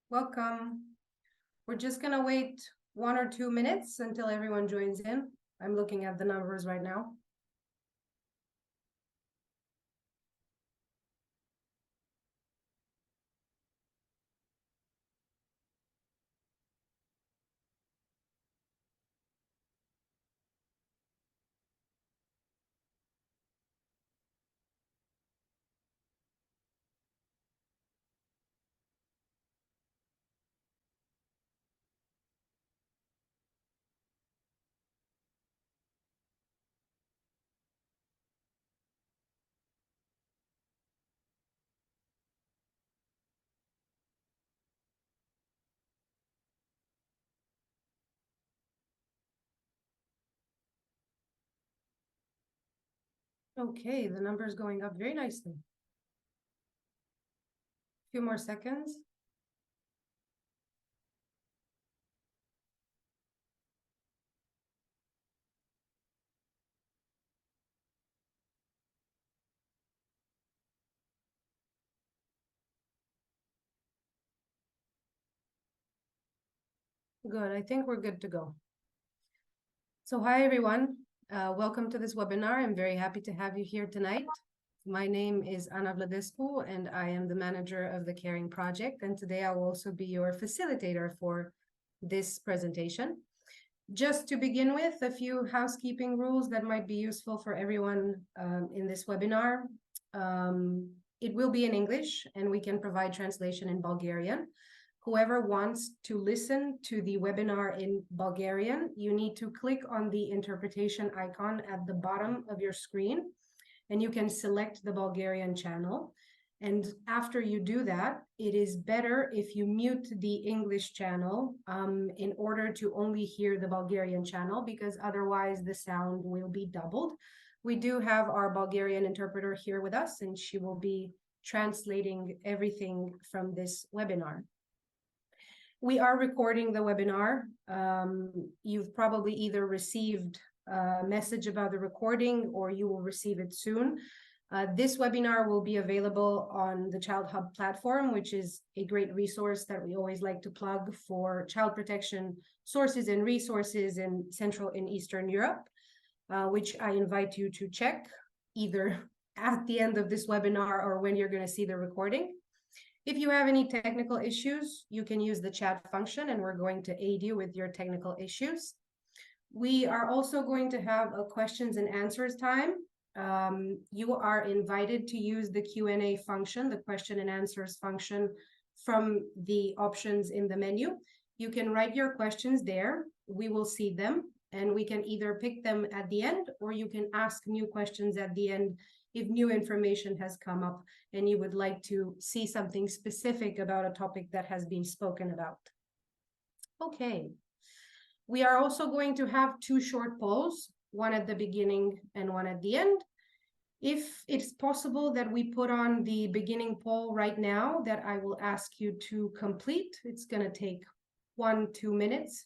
Welcome. We're just gonna wait 1 or 2 minutes until everyone joins in. I'm looking at the numbers right now. Okay, the number is going up very nicely. A few more seconds. Good, I think we're good to go. So hi everyone, welcome to this webinar. I'm very happy to have you here tonight. My name is Ana Vladescu and I am the manager of the Caring Project, and today I will also be your facilitator for this presentation. Just to begin with, a few housekeeping rules that might be useful for everyone in this webinar. It will be in English and we can provide translation in Bulgarian. Whoever wants to listen to the webinar in Bulgarian, you need to click on the interpretation icon at the bottom of your screen and you can select the Bulgarian channel. And after you do that, it is better if you mute the English channel in order to only hear the Bulgarian channel, because otherwise the sound will be doubled. We do have our Bulgarian interpreter here with us, and she will be translating everything from this webinar. We are recording the webinar. You've probably either received a message about the recording or you will receive it soon. This webinar will be available on the Child Hub platform, which is a great resource that we always like to plug for child protection sources and resources in Central and Eastern Europe, which I invite you to check either at the end of this webinar or when you're going to see the recording. If you have any technical issues, you can use the chat function and we're going to aid you with your technical issues. We are also going to have a questions and answers time. You are invited to use the Q&A function, the question and answers function from the options in the menu. You can write your questions there. We will see them and we can either pick them at the end or you can ask new questions at the end if new information has come up and you would like to see something specific about a topic that has been spoken about. Okay. We are also going to have two short polls, one at the beginning and one at the end. If it's possible that we put on the beginning poll right now that I will ask you to complete, it's going to take 1-2 minutes.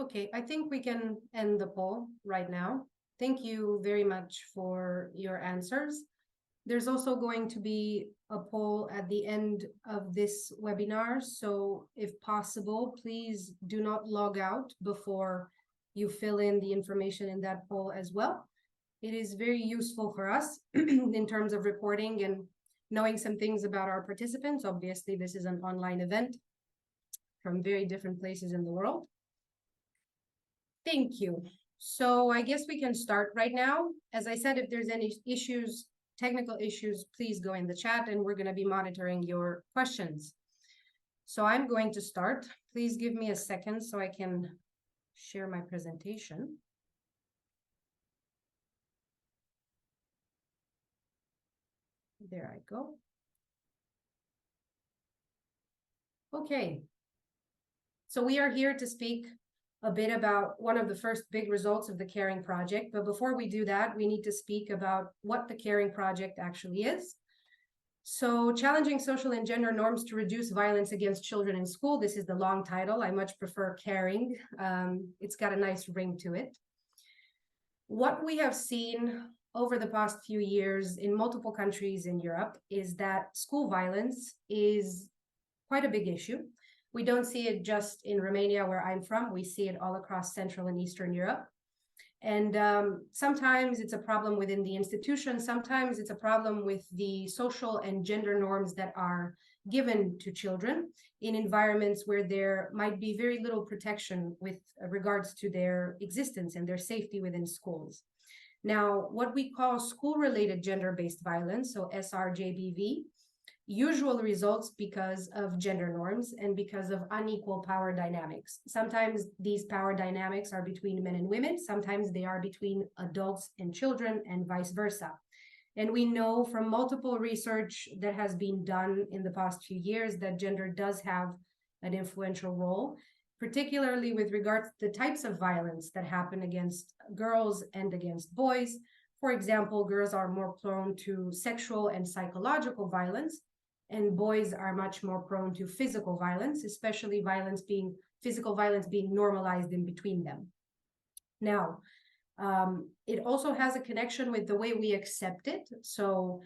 Okay, I think we can end the poll right now. Thank you very much for your answers. There's also going to be a poll at the end of this webinar, so if possible, please do not log out before you fill in the information in that poll as well. It is very useful for us in terms of reporting and knowing some things about our participants. Obviously, this is an online event from very different places in the world. Thank you. So I guess we can start right now. As I said, if there's any issues, technical issues, please go in the chat and we're going to be monitoring your questions. So I'm going to start. Please give me a second so I can share my presentation. There I go. Okay. So we are here to speak a bit about one of the first big results of the Caring Project. But before we do that, we need to speak about what the Caring Project actually is. So challenging social and gender norms to reduce violence against children in school. This is the long title. I much prefer Caring. It's got a nice ring to it. What we have seen over the past few years in multiple countries in Europe is that school violence is quite a big issue. We don't see it just in Romania, where I'm from. We see it all across Central and Eastern Europe. And sometimes it's a problem within the institution. Sometimes it's a problem with the social and gender norms that are given to children in environments where there might be very little protection with regards to their existence and their safety within schools. Now, what we call school-related gender-based violence, so SRJBV, usually results because of gender norms and because of unequal power dynamics. Sometimes these power dynamics are between men and women. Sometimes they are between adults and children and vice versa. And we know from multiple research that has been done in the past few years that gender does have an influential role, particularly with regards to the types of violence that happen against girls and against boys. For example, girls are more prone to sexual and psychological violence, and boys are much more prone to physical violence, especially physical violence being normalized in between them. Now, it also has a connection with the way we accept it. So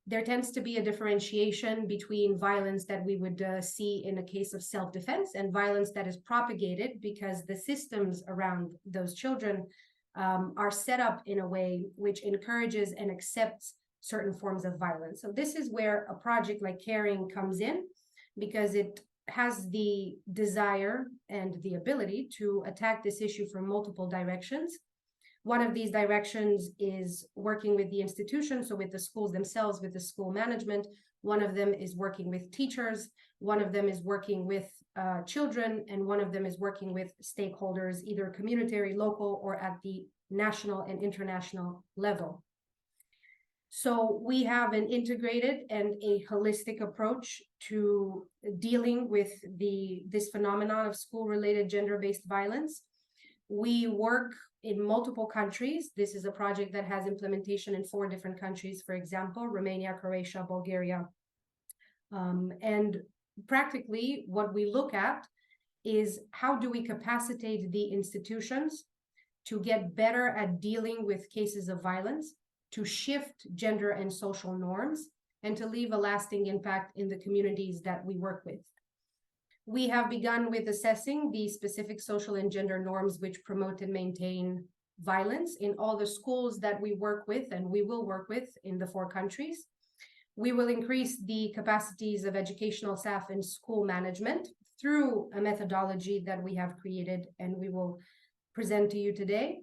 there tends to be a differentiation between violence that we would see in a case of self-defense and violence that is propagated because the systems around those children are set up in a way which encourages and accepts certain forms of violence. So this is where a project like Caring comes in, because it has the desire and the ability to attack this issue from multiple directions. One of these directions is working with the institution, so with the schools themselves, with the school management. One of them is working with teachers. One of them is working with children, and one of them is working with stakeholders, either community, local, or at the national and international level. So we have an integrated and a holistic approach to dealing with this phenomenon of school-related gender-based violence. We work in multiple countries. This is a project that has implementation in 4 different countries, for example, Romania, Croatia, Bulgaria. And practically what we look at is how do we capacitate the institutions to get better at dealing with cases of violence, to shift gender and social norms, and to leave a lasting impact in the communities that we work with. We have begun with assessing the specific social and gender norms which promote and maintain violence in all the schools that we work with and we will work with in the 4 countries. We will increase the capacities of educational staff and school management through a methodology that we have created and we will present to you today.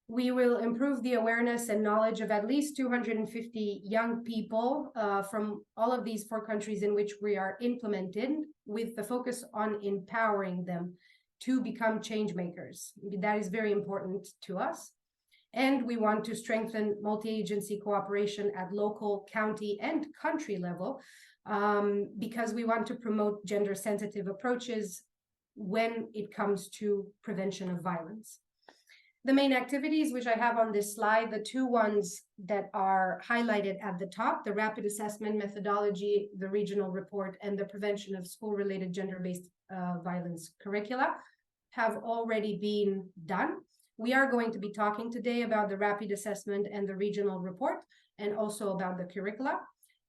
We will improve the awareness and knowledge of at least 250 young people from all of these 4 countries in which we are implemented, with the focus on empowering them to become change makers. That is very important to us. And we want to strengthen multi-agency cooperation at local, county, and country level because we want to promote gender-sensitive approaches when it comes to prevention of violence. The main activities which I have on this slide, the 2 ones that are highlighted at the top, the rapid assessment methodology, the regional report, and the prevention of school-related gender-based violence curricula, have already been done. We are going to be talking today about the rapid assessment and the regional report, and also about the curricula.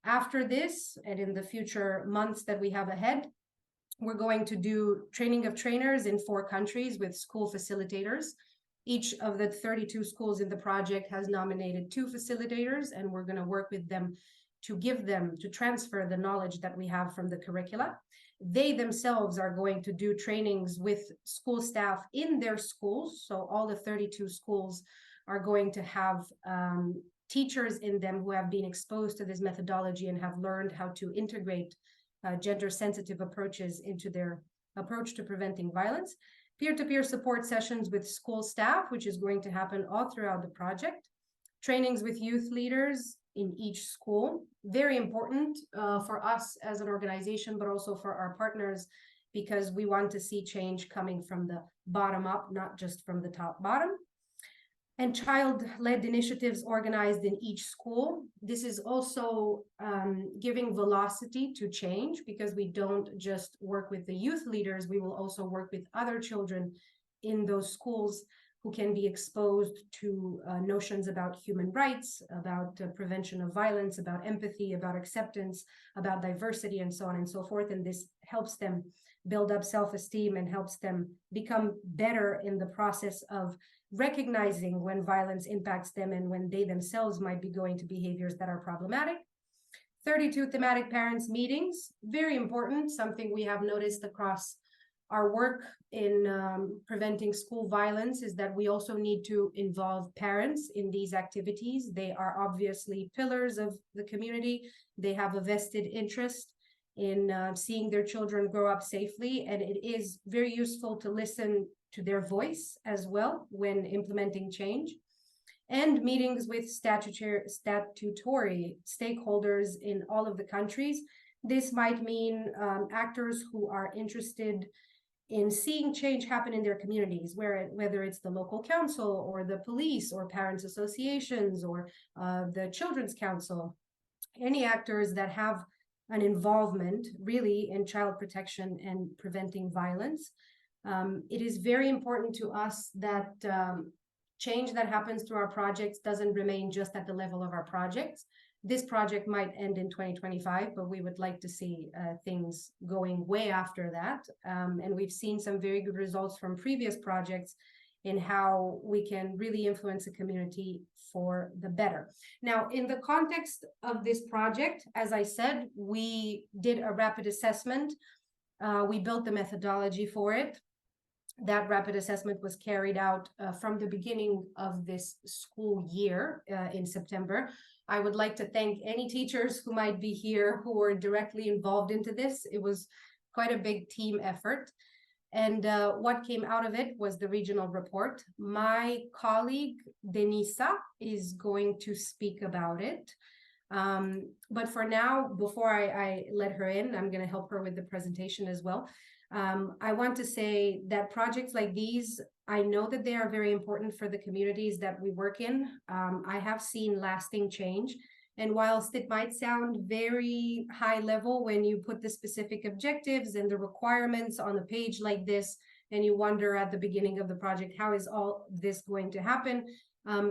After this, and in the future months that we have ahead, we're going to do training of trainers in 4 countries with school facilitators. Each of the 32 schools in the project has nominated 2 facilitators, and we're going to work with them to transfer the knowledge that we have from the curricula. They themselves are going to do trainings with school staff in their schools. So all the 32 schools are going to have teachers in them who have been exposed to this methodology and have learned how to integrate gender-sensitive approaches into their approach to preventing violence. Peer-to-peer support sessions with school staff, which is going to happen all throughout the project. Trainings with youth leaders in each school. Very important for us as an organization, but also for our partners, because we want to see change coming from the bottom up, not just from the top bottom. And child-led initiatives organized in each school. This is also giving velocity to change, because we don't just work with the youth leaders, we will also work with other children in those schools who can be exposed to notions about human rights, about prevention of violence, about empathy, about acceptance, about diversity, and so on and so forth. And this helps them build up self-esteem and helps them become better in the process of recognizing when violence impacts them and when they themselves might be going to behaviors that are problematic. 32 thematic parents meetings, very important, something we have noticed across our work in preventing school violence is that we also need to involve parents in these activities. They are obviously pillars of the community. They have a vested interest in seeing their children grow up safely, and it is very useful to listen to their voice as well when implementing change. And meetings with statutory stakeholders in all of the countries. This might mean actors who are interested in seeing change happen in their communities, whether it's the local council or the police or parents associations or the children's council, any actors that have an involvement really in child protection and preventing violence. It is very important to us that change that happens through our projects doesn't remain just at the level of our projects. This project might end in 2025, but we would like to see things going way after that. And we've seen some very good results from previous projects in how we can really influence the community for the better. Now, in the context of this project, as I said, we did a rapid assessment. We built the methodology for it. That rapid assessment was carried out from the beginning of this school year in September. I would like to thank any teachers who might be here who were directly involved into this. It was quite a big team effort. And what came out of it was the regional report. My colleague, Denisa, is going to speak about it. But for now, before I let her in, I'm going to help her with the presentation as well. I want to say that projects like these, I know that they are very important for the communities that we work in. I have seen lasting change. And whilst it might sound very high level when you put the specific objectives and the requirements on a page like this, and you wonder at the beginning of the project, how is all this going to happen?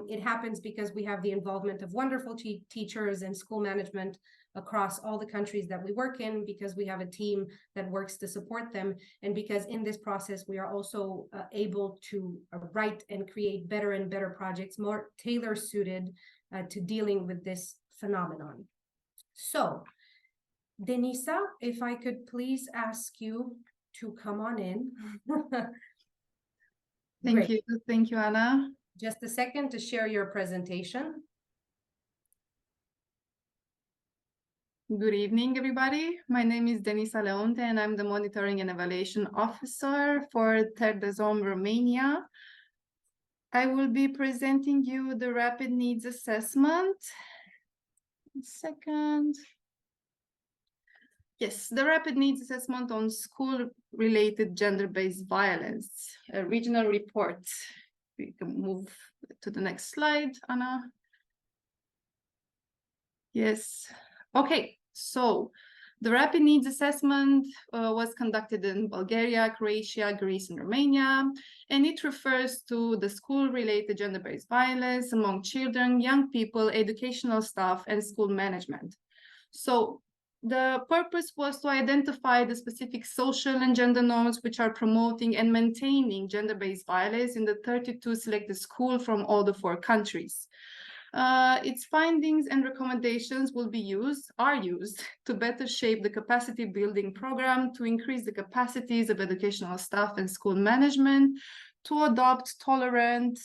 It happens because we have the involvement of wonderful teachers and school management across all the countries that we work in, because we have a team that works to support them, and because in this process we are also able to write and create better and better projects, more tailor-suited to dealing with this phenomenon. So, Denisa, if I could please ask you to come on in. Thank you, Anna. Just a second to share your presentation. Good evening, everybody. My name is Denisa Leonte, and I'm the Monitoring and Evaluation Officer for Terre, Romania. I will be presenting you the Rapid Needs Assessment. One second. Yes, the Rapid Needs Assessment on School-Related Gender-Based Violence, a regional report. We can move to the next slide, Anna. Yes. Okay. So The rapid needs assessment was conducted in Bulgaria, Croatia, Greece, and Romania, and it refers to the school-related gender-based violence among children, young people, educational staff, and school management. So the purpose was to identify the specific social and gender norms which are promoting and maintaining gender-based violence in the 32 selected schools from all the 4 countries. Its findings and recommendations are used to better shape the capacity building program, to increase the capacities of educational staff and school management, to adopt tolerant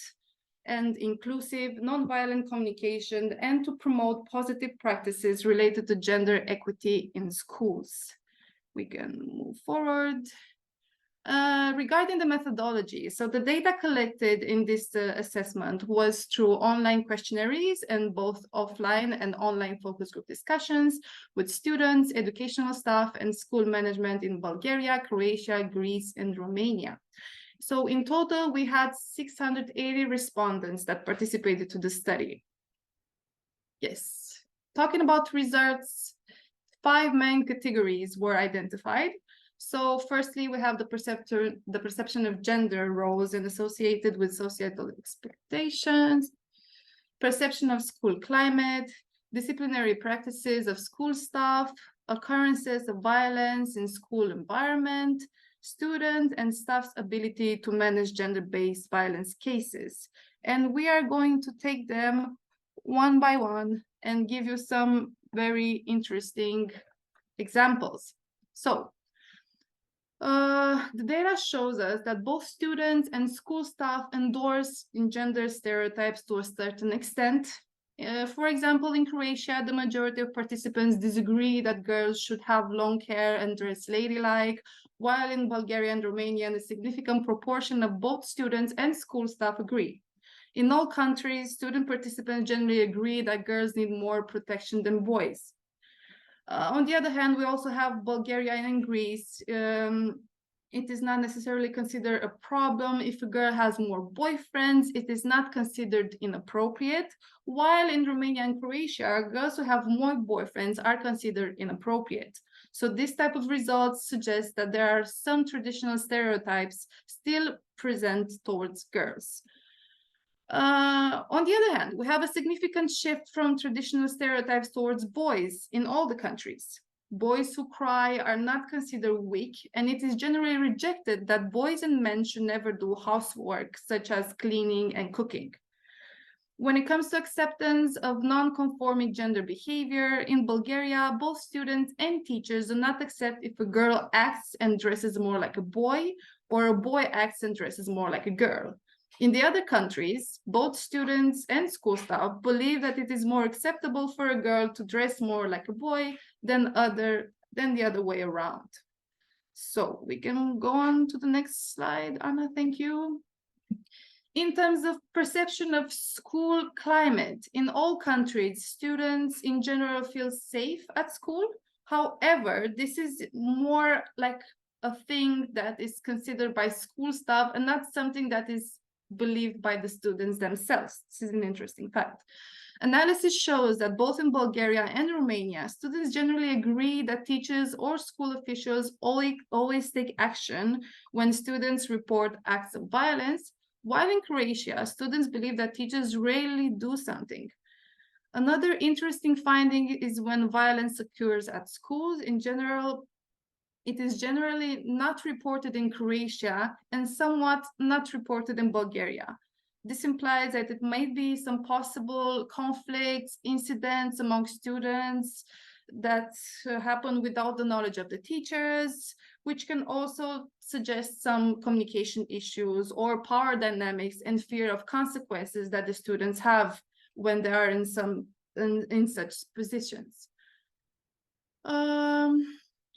and inclusive nonviolent communication, and to promote positive practices related to gender equity in schools. We can move forward. Regarding the methodology, so the data collected in this assessment was through online questionnaires and both offline and online focus group discussions with students, educational staff, and school management in Bulgaria, Croatia, Greece, and Romania. So in total, we had 680 respondents that participated to the study. Yes, talking about results, 5 main categories were identified. So firstly, we have the perception of gender roles and associated with societal expectations, perception of school climate, disciplinary practices of school staff, occurrences of violence in school environment, student and staff's ability to manage gender-based violence cases. And we are going to take them one by one and give you some very interesting examples. So, the data shows us that both students and school staff endorse in gender stereotypes to a certain extent. For example, in Croatia, the majority of participants disagree that girls should have long hair and dress ladylike, while in Bulgaria and Romania, a significant proportion of both students and school staff agree. In all countries, student participants generally agree that girls need more protection than boys. On the other hand, we also have Bulgaria and Greece. It is not necessarily considered a problem if a girl has more boyfriends. It is not considered inappropriate, while in Romania and Croatia, girls who have more boyfriends are considered inappropriate. So this type of results suggest that there are some traditional stereotypes still present towards girls. On the other hand, we have a significant shift from traditional stereotypes towards boys in all the countries. Boys who cry are not considered weak, and it is generally rejected that boys and men should never do housework, such as cleaning and cooking. When it comes to acceptance of non-conforming gender behavior, in Bulgaria, both students and teachers do not accept if a girl acts and dresses more like a boy, or a boy acts and dresses more like a girl. In the other countries, both students and school staff believe that it is more acceptable for a girl to dress more like a boy than the other way around. So we can go on to the next slide, Anna, thank you. In terms of perception of school climate, in all countries, students in general feel safe at school. However, this is more like a thing that is considered by school staff and not something that is believed by the students themselves. This is an interesting fact. Analysis shows that both in Bulgaria and Romania, students generally agree that teachers or school officials always take action when students report acts of violence, while in Croatia, students believe that teachers rarely do something. Another interesting finding is when violence occurs at schools. In general, it is generally not reported in Croatia and somewhat not reported in Bulgaria. This implies that it might be some possible conflicts, incidents among students that happen without the knowledge of the teachers, which can also suggest some communication issues or power dynamics and fear of consequences that the students have when they are in such positions.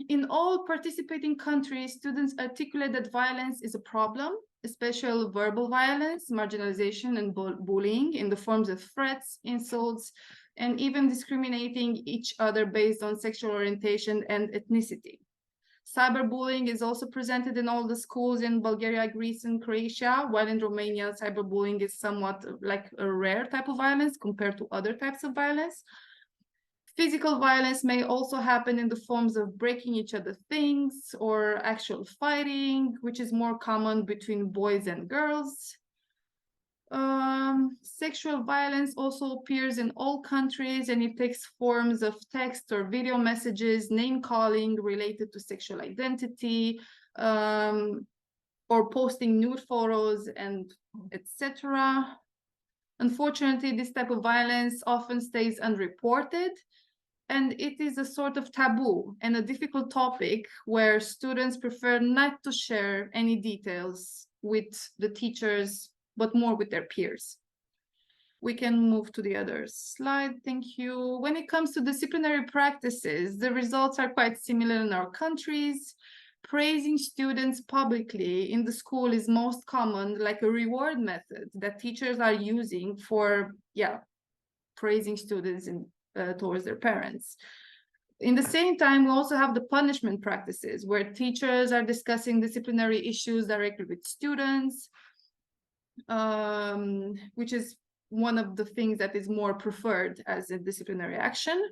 In all participating countries, students articulate that violence is a problem, especially verbal violence, marginalization, and bullying in the forms of threats, insults, and even discriminating each other based on sexual orientation and ethnicity. Cyberbullying is also presented in all the schools in Bulgaria, Greece, and Croatia, while in Romania, cyberbullying is somewhat like a rare type of violence compared to other types of violence. Physical violence may also happen in the forms of breaking each other things or actual fighting, which is more common between boys and girls. Sexual violence also appears in all countries, and it takes forms of text or video messages, name calling related to sexual identity, or posting nude photos, and etc. Unfortunately, this type of violence often stays unreported, and it is a sort of taboo and a difficult topic where students prefer not to share any details with the teachers, but more with their peers. We can move to the other slide. Thank you. When it comes to disciplinary practices, the results are quite similar in our countries. Praising students publicly in the school is most common, like a reward method that teachers are using for, praising students towards their parents. In the same time, we also have the punishment practices where teachers are discussing disciplinary issues directly with students, which is one of the things that is more preferred as a disciplinary action.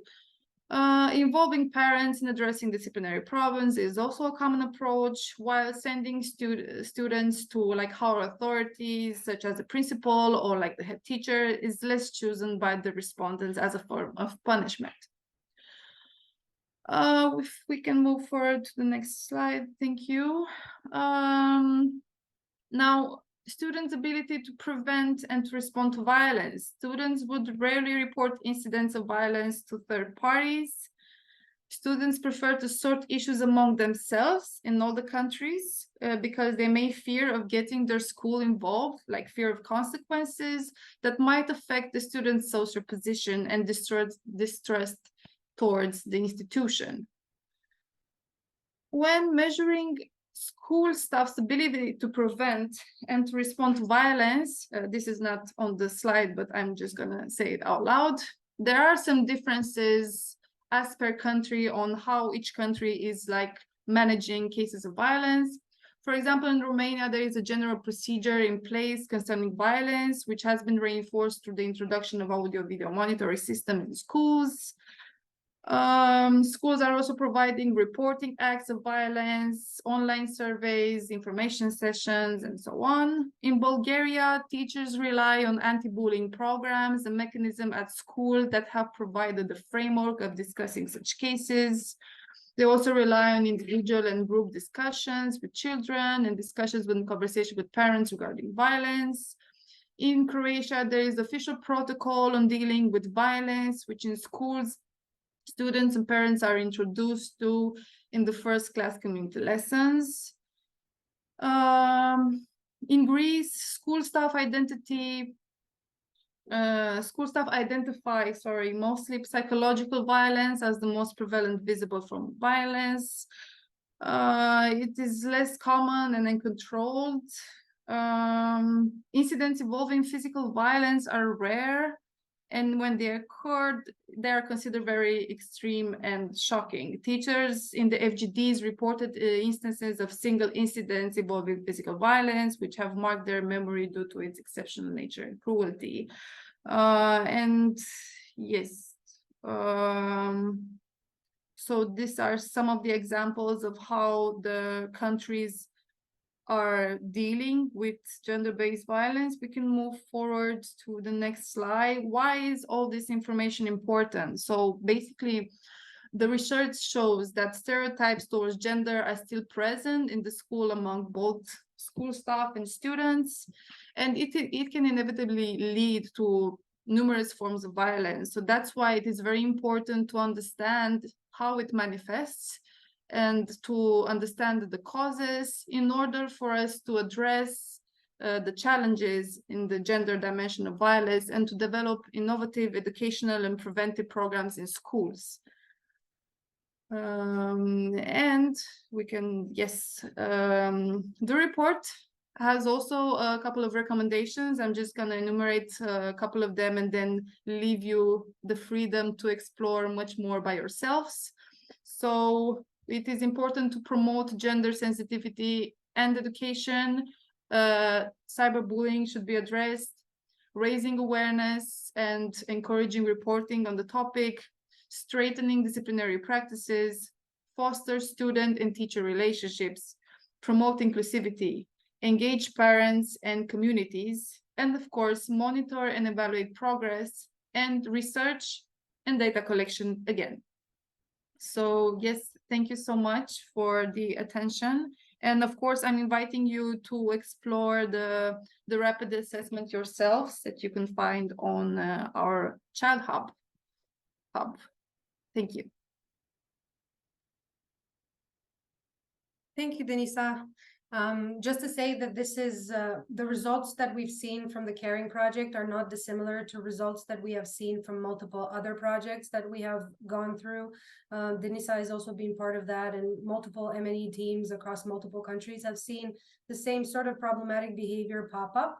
Involving parents in addressing disciplinary problems is also a common approach, while sending students to like higher authorities, such as the principal or like the head teacher, is less chosen by the respondents as a form of punishment. If we can move forward to the next slide, thank you. Now, students' ability to prevent and to respond to violence. Students would rarely report incidents of violence to third parties. Students prefer to sort issues among themselves in all the countries because they may fear of getting their school involved, like fear of consequences that might affect the student's social position and distrust towards the institution. When measuring school staff's ability to prevent and to respond to violence, this is not on the slide, but I'm just gonna say it out loud. There are some differences as per country on how each country is like managing cases of violence. For example, in Romania, there is a general procedure in place concerning violence, which has been reinforced through the introduction of audio-video monitoring system in schools. Schools are also providing reporting acts of violence, online surveys, information sessions, and so on. In Bulgaria, teachers rely on anti-bullying programs, a mechanism at school that have provided the framework of discussing such cases. They also rely on individual and group discussions with children and discussions with conversation with parents regarding violence. In Croatia, there is official protocol on dealing with violence, which in schools students and parents are introduced to in the first class community lessons. In Greece, school staff identify, mostly psychological violence as the most prevalent visible form of violence. It is less common and uncontrolled. Incidents involving physical violence are rare, and when they occurred, they are considered very extreme and shocking. Teachers in the FGDs reported instances of single incidents involving physical violence, which have marked their memory due to its exceptional nature and cruelty. And yes, so these are some of the examples of how the countries are dealing with gender-based violence. We can move forward to the next slide. Why is all this information important? So basically, the research shows that stereotypes towards gender are still present in the school among both school staff and students, and it can inevitably lead to numerous forms of violence. So that's why it is very important to understand how it manifests and to understand the causes in order for us to address the challenges in the gender dimension of violence and to develop innovative educational and preventive programs in schools. And we can, the report has also a couple of recommendations. I'm just going to enumerate a couple of them and then leave you the freedom to explore much more by yourselves. So it is important to promote gender sensitivity and education. Cyberbullying should be addressed, raising awareness and encouraging reporting on the topic. strengthening disciplinary practices, foster student and teacher relationships, promote inclusivity, engage parents and communities, and of course, monitor and evaluate progress and research and data collection again. So yes, thank you so much for the attention. And of course, I'm inviting you to explore the rapid assessment yourselves that you can find on our Child Hub. Thank you. Thank you, Denisa. Just to say that this is the results that we've seen from the Caring Project are not dissimilar to results that we have seen from multiple other projects that we have gone through. Denisa has also been part of that, and multiple M&E teams across multiple countries have seen the same sort of problematic behavior pop up.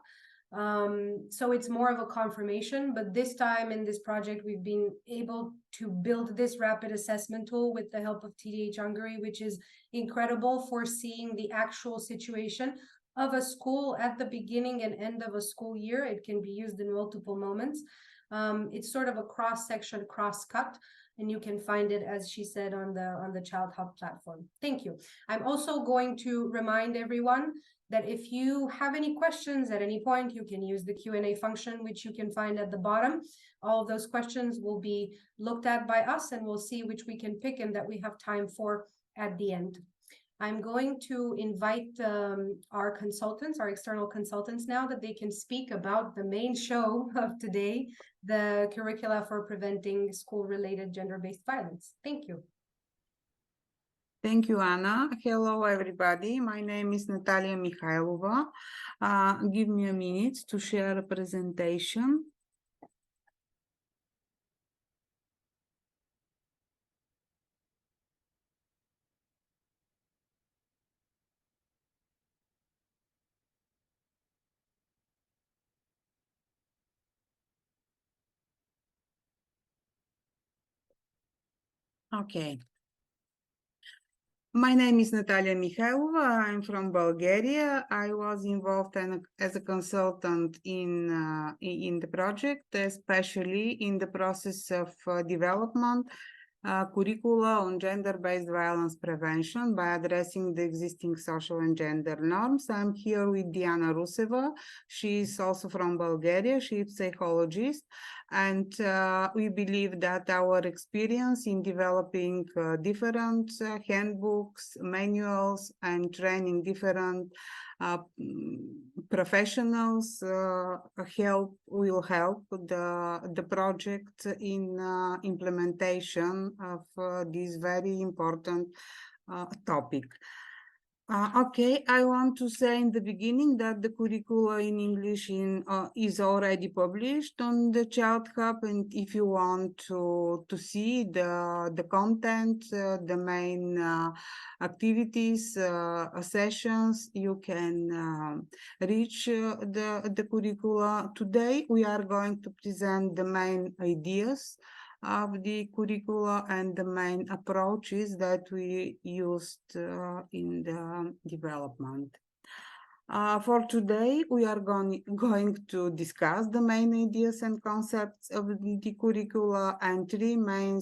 So it's more of a confirmation, but this time in this project, we've been able to build this rapid assessment tool with the help of TDH Hungary, which is incredible for seeing the actual situation of a school at the beginning and end of a school year. It can be used in multiple moments. It's sort of a cross-section, cross-cut, and you can find it, as she said, on the Child Hub platform. Thank you. I'm also going to remind everyone that if you have any questions at any point, you can use the Q&A function, which you can find at the bottom. All of those questions will be looked at by us, and we'll see which we can pick and that we have time for at the end. I'm going to invite our consultants, our external consultants now, that they can speak about the main show of today, the Curricula for Preventing School-Related Gender-Based Violence. Thank you. Thank you, Anna. Hello, everybody. My name is Natalia Mikhailova. Give me a minute to share a presentation. Okay. My name is Natalia Mikhailova. I'm from Bulgaria. I was involved as a consultant in the project, especially in the process of development curricula on gender-based violence prevention by addressing the existing social and gender norms. I'm here with Diana Ruseva. She's also from Bulgaria. She's a psychologist. And we believe that our experience in developing different handbooks, manuals, and training different professionals will help the project in implementation of this very important topic. Okay, I want to say in the beginning that the curricula in English is already published on the Child Hub, and if you want to see the content, the main activities, sessions, you can reach the curricula. Today, we are going to present the main ideas of the curricula and the main approaches that we used in the development. For today, we are going to discuss the main ideas and concepts of the curricula and three main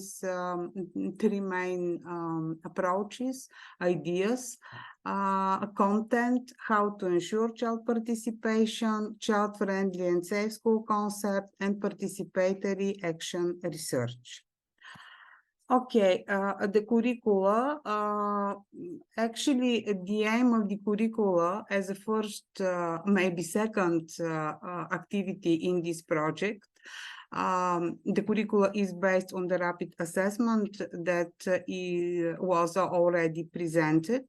approaches, ideas, content, how to ensure child participation, child-friendly and safe school concept, and participatory action research. Okay, the curricula, actually the aim of the curricula as a first, maybe second activity in this project, the curricula is based on the rapid assessment that was already presented,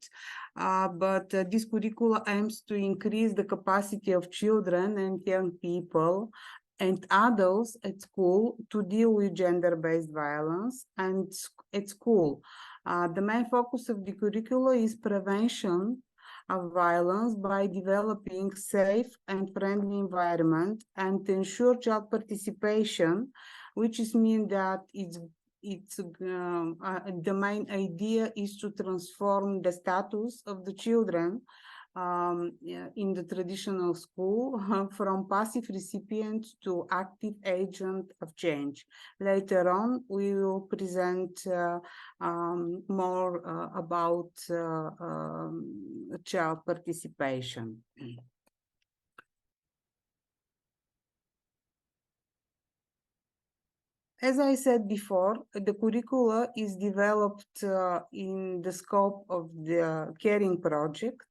but this curricula aims to increase the capacity of children and young people and adults at school to deal with gender-based violence and at school. The main focus of the curricula is prevention of violence by developing safe and friendly environment and ensure child participation, which is mean that the main idea is to transform the status of the children in the traditional school from passive recipient to active agent of change. Later on, we will present more about child participation. As I said before, the curricula is developed in the scope of the caring project,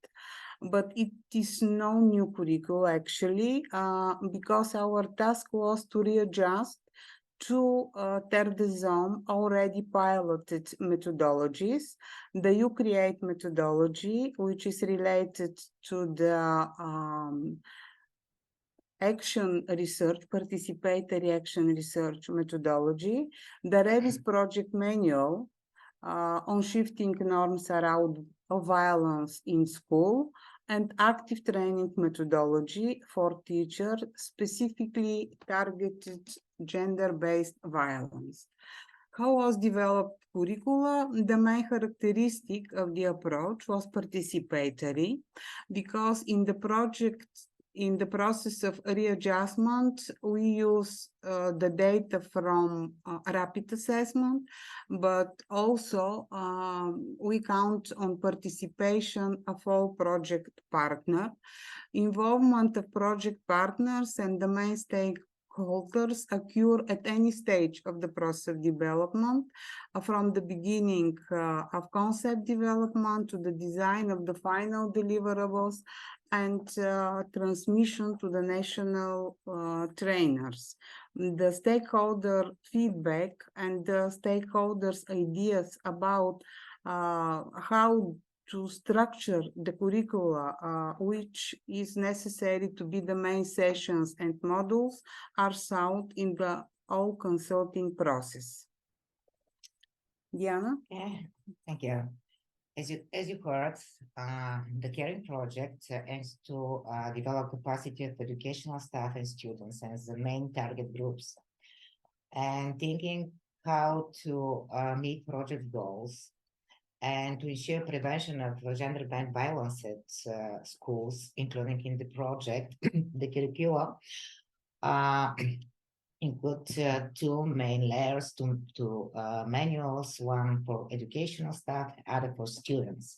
but it is no new curricula actually, because our task was to readjust to Terre already piloted methodologies. The You Create methodology, which is related to the action research, participatory action research methodology, the Revis project manual on shifting norms around violence in school, and active training methodology for teachers, specifically targeted gender-based violence. How was developed curricula? The main characteristic of the approach was participatory, because in the project, in the process of readjustment, we use the data from rapid assessment, but also we count on participation of all project partners, involvement of project partners and the main stakeholders occur at any stage of the process of development, from the beginning of concept development to the design of the final deliverables and transmission to the national trainers. The stakeholder feedback and the stakeholders' ideas about how to structure the curricula, which is necessary to be the main sessions and modules, are sought in the whole consulting process. Diana? Yeah, thank you. As you heard, the Caring Project aims to develop capacity of educational staff and students as the main target groups, and thinking how to meet project goals and to ensure prevention of gender-based violence at schools, including in the project, the curricula include two main layers, two manuals, one for educational staff, other for students.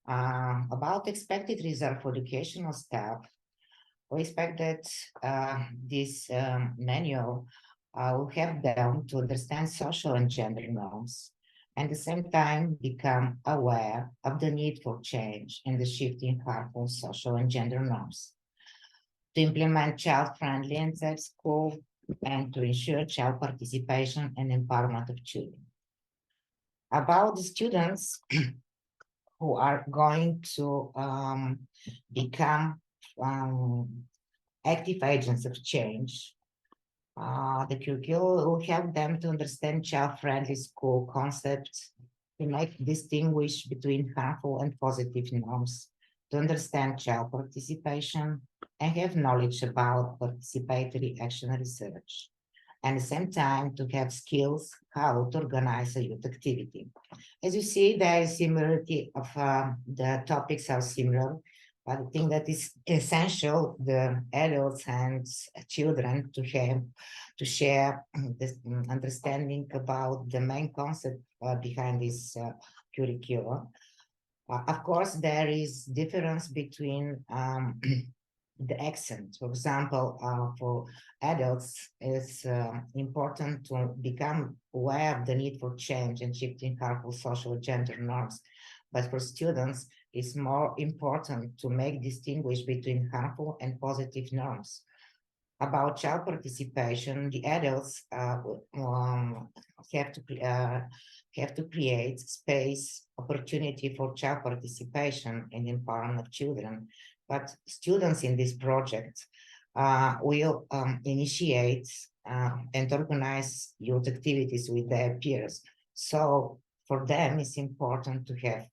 About expected result for educational staff, we expect that this manual will help them to understand social and gender norms, and at the same time become aware of the need for change in the shifting harmful social and gender norms, to implement child-friendly and safe school, and to ensure child participation and empowerment of children. About the students who are going to become active agents of change, the curricula will help them to understand child-friendly school concepts, to make distinguish between harmful and positive norms, to understand child participation, and have knowledge about participatory action research, and at the same time to have skills how to organize a youth activity. As you see, there is similarity of the topics are similar, but I think that is essential the adults and children to have to share this understanding about the main concept behind this curricula. Of course, there is difference between the accent. For example, for adults, it's important to become aware of the need for change and shifting harmful social gender norms. But for students, it's more important to make distinguish between harmful and positive norms. About child participation, the adults have to create space, opportunity for child participation and empowerment of children. But students in this project will initiate and organize youth activities with their peers. So for them, it's important to have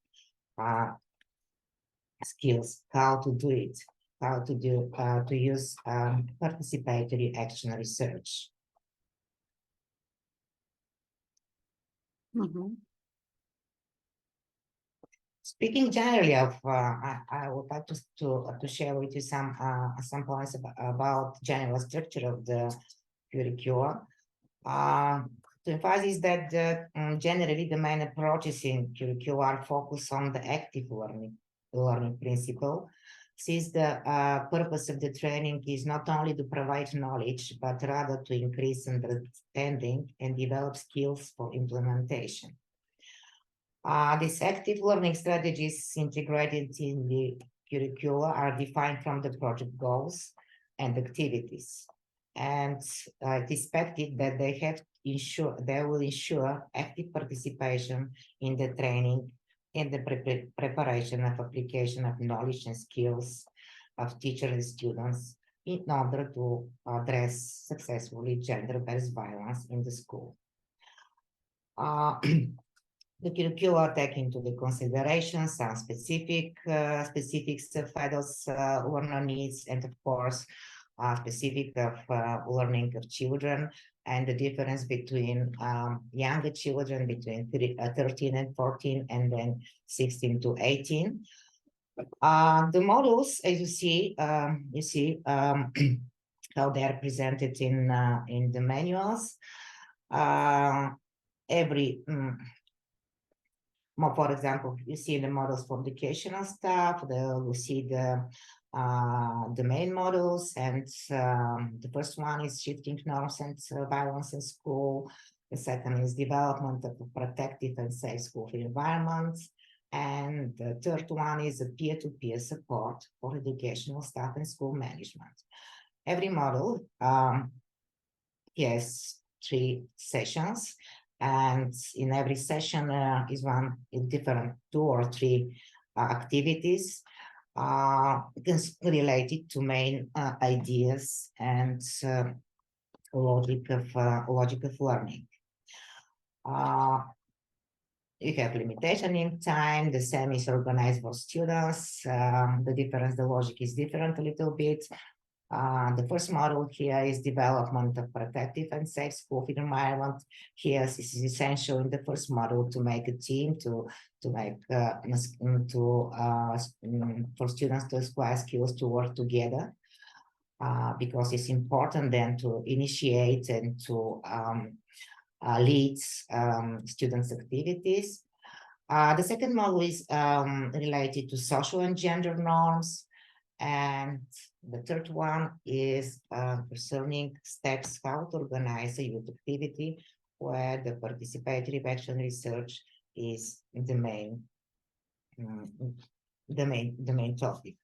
skills, how to do it, how to do to use participatory action research. Mm-hmm. Speaking generally of, I would like to share with you some points about general structure of the curricula. To emphasize that generally the main approaches in curricula are focused on the active learning principle, since the purpose of the training is not only to provide knowledge, but rather to increase understanding and develop skills for implementation. These active learning strategies integrated in the curricula are defined from the project goals and activities. And it is expected that they will ensure active participation in the training and the preparation of application of knowledge and skills of teachers and students in order to address successfully gender-based violence in the school. The curricula take into the consideration some specifics of adults' learner needs, and of course, specific of learning of children, and the difference between younger children between 13 and 14, and then 16 to 18. The models, as you see, how they are presented in the manuals. For example, you see the models for educational staff, you see the main models, and the first one is shifting norms and violence in school. The second is development of a protective and safe school environments. And the third one is a peer-to-peer support for educational staff and school management. Every model has 3 sessions. And in every session is different 2 or 3 activities related to main ideas and logic of learning. You have limitation in time. The same is organized for students. The logic is different a little bit. The first model here is development of protective and safe school environment. Here, this is essential in the first model to make a team, for students to acquire skills to work together, because it's important then to initiate and to lead students' activities. The second model is related to social and gender norms. And the third one is concerning steps how to organize a youth activity, where the participatory action research is the main topic.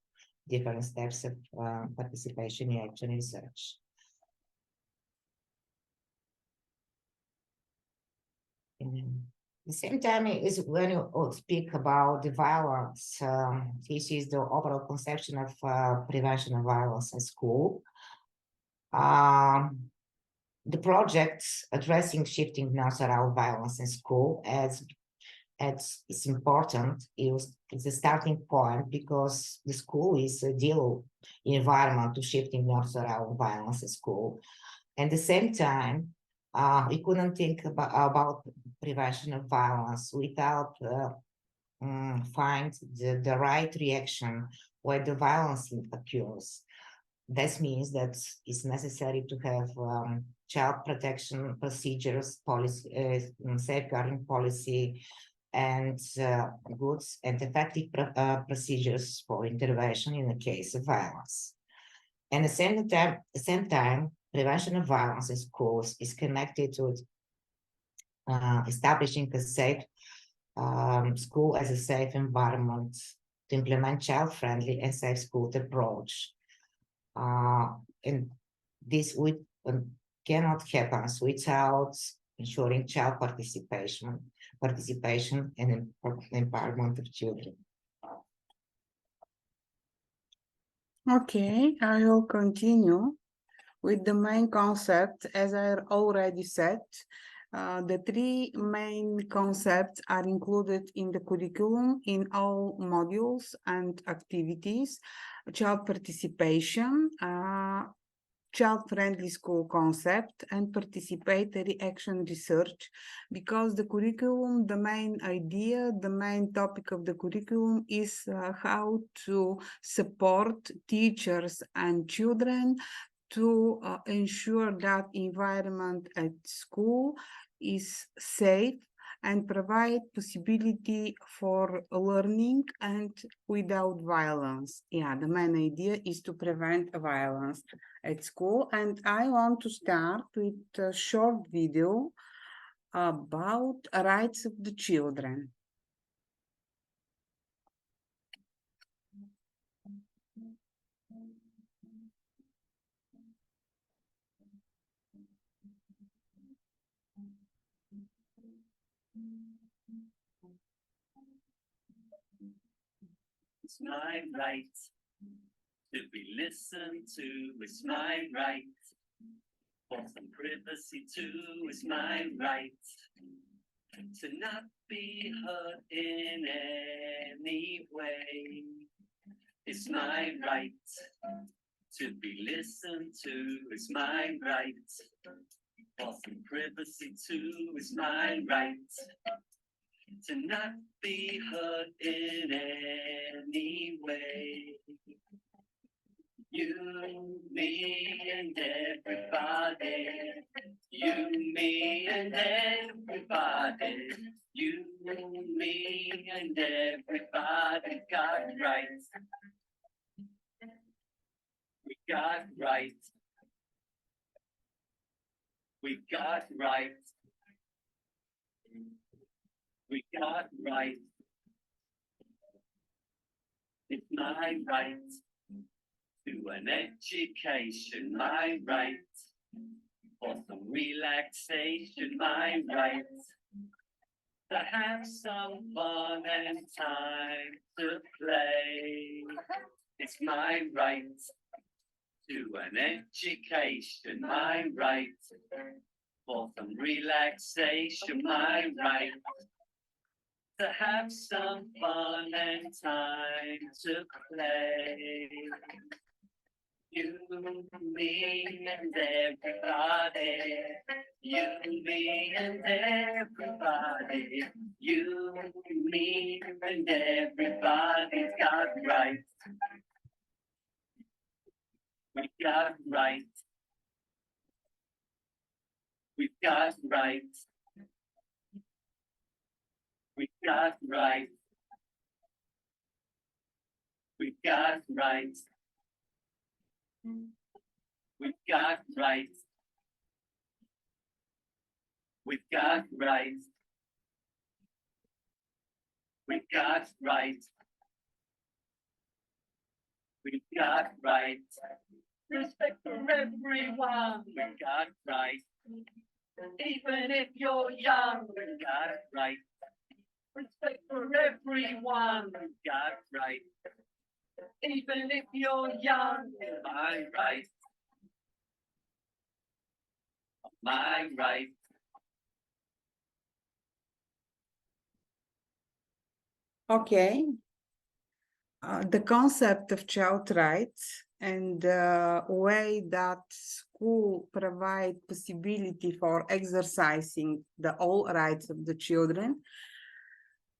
Different steps of participation in action research. The same time is when you speak about the violence, this is the overall conception of prevention of violence in school. The projects addressing shifting norms around violence in school as it's important. It's a starting point because the school is a ideal environment to shifting norms around violence in school. At the same time, we couldn't think about prevention of violence without find the right reaction where the violence occurs. This means that it's necessary to have child protection procedures, policy, safeguarding policy, and good and effective procedures for intervention in the case of violence. And at the same time, prevention of violence in schools is connected to establishing a safe school as a safe environment to implement child-friendly and safe school approach. And this cannot happen without ensuring child participation and empowerment of children. Okay, I will continue with the main concept. As I already said, the 3 main concepts are included in the curriculum in all modules and activities. Child participation, child-friendly school concept and participatory action research, because the curriculum, the main idea, the main topic of the curriculum is how to support teachers and children to ensure that environment at school is safe and provide possibility for learning and without violence. Yeah, the main idea is to prevent violence at school. And I want to start with a short video about rights of the children. It's my right to be listened to. It's my right for some privacy too. It's my right to not be hurt in any way. It's my right to be listened to. It's my right for some privacy too. It's my right to not be hurt in any way. You, me, and everybody. You, me, and everybody. You, me, and everybody got rights. We got rights. We got rights. We got rights. It's my right to an education, my right for some relaxation, my right to have some fun and time to play. It's my right to an education, my right for some relaxation, my right to have some fun and time to play. You, me, and everybody. You, me, and everybody. You, me, and everybody's got rights. We got rights. We've got rights. We got rights. We got rights. We got rights. We got rights. We got rights. We got rights. Respect for everyone. We got rights. Even if you're young, we got rights. Respect for everyone. We got rights. Even if you're young, my right. My right. Okay. The concept of child rights and the way that school provide possibility for exercising the all rights of the children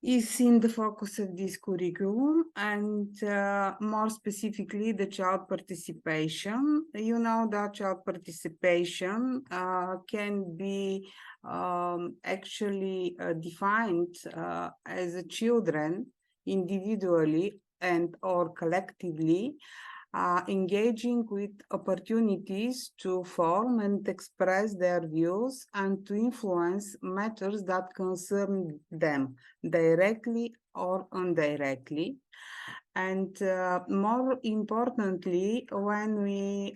is in the focus of this curriculum, and more specifically the child participation. You know that child participation can be actually defined as a children individually and or collectively engaging with opportunities to form and express their views and to influence matters that concern them directly or indirectly. And more importantly, when we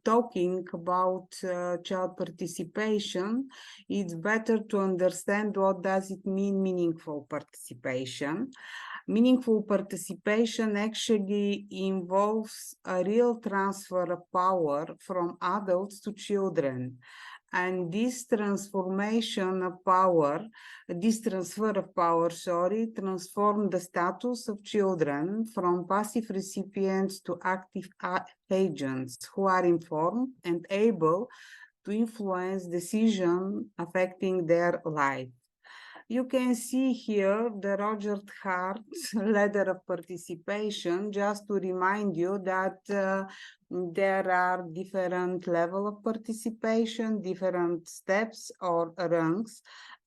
talking about child participation, it's better to understand what does it mean meaningful participation. Meaningful participation actually involves a real transfer of power from adults to children. And this transformation of power, this transfer of power, sorry, transform the status of children from passive recipients to active agents who are informed and able to influence decisions affecting their life. You can see here the Roger Hart's ladder of participation, just to remind you that there are different levels of participation, different steps or ranks.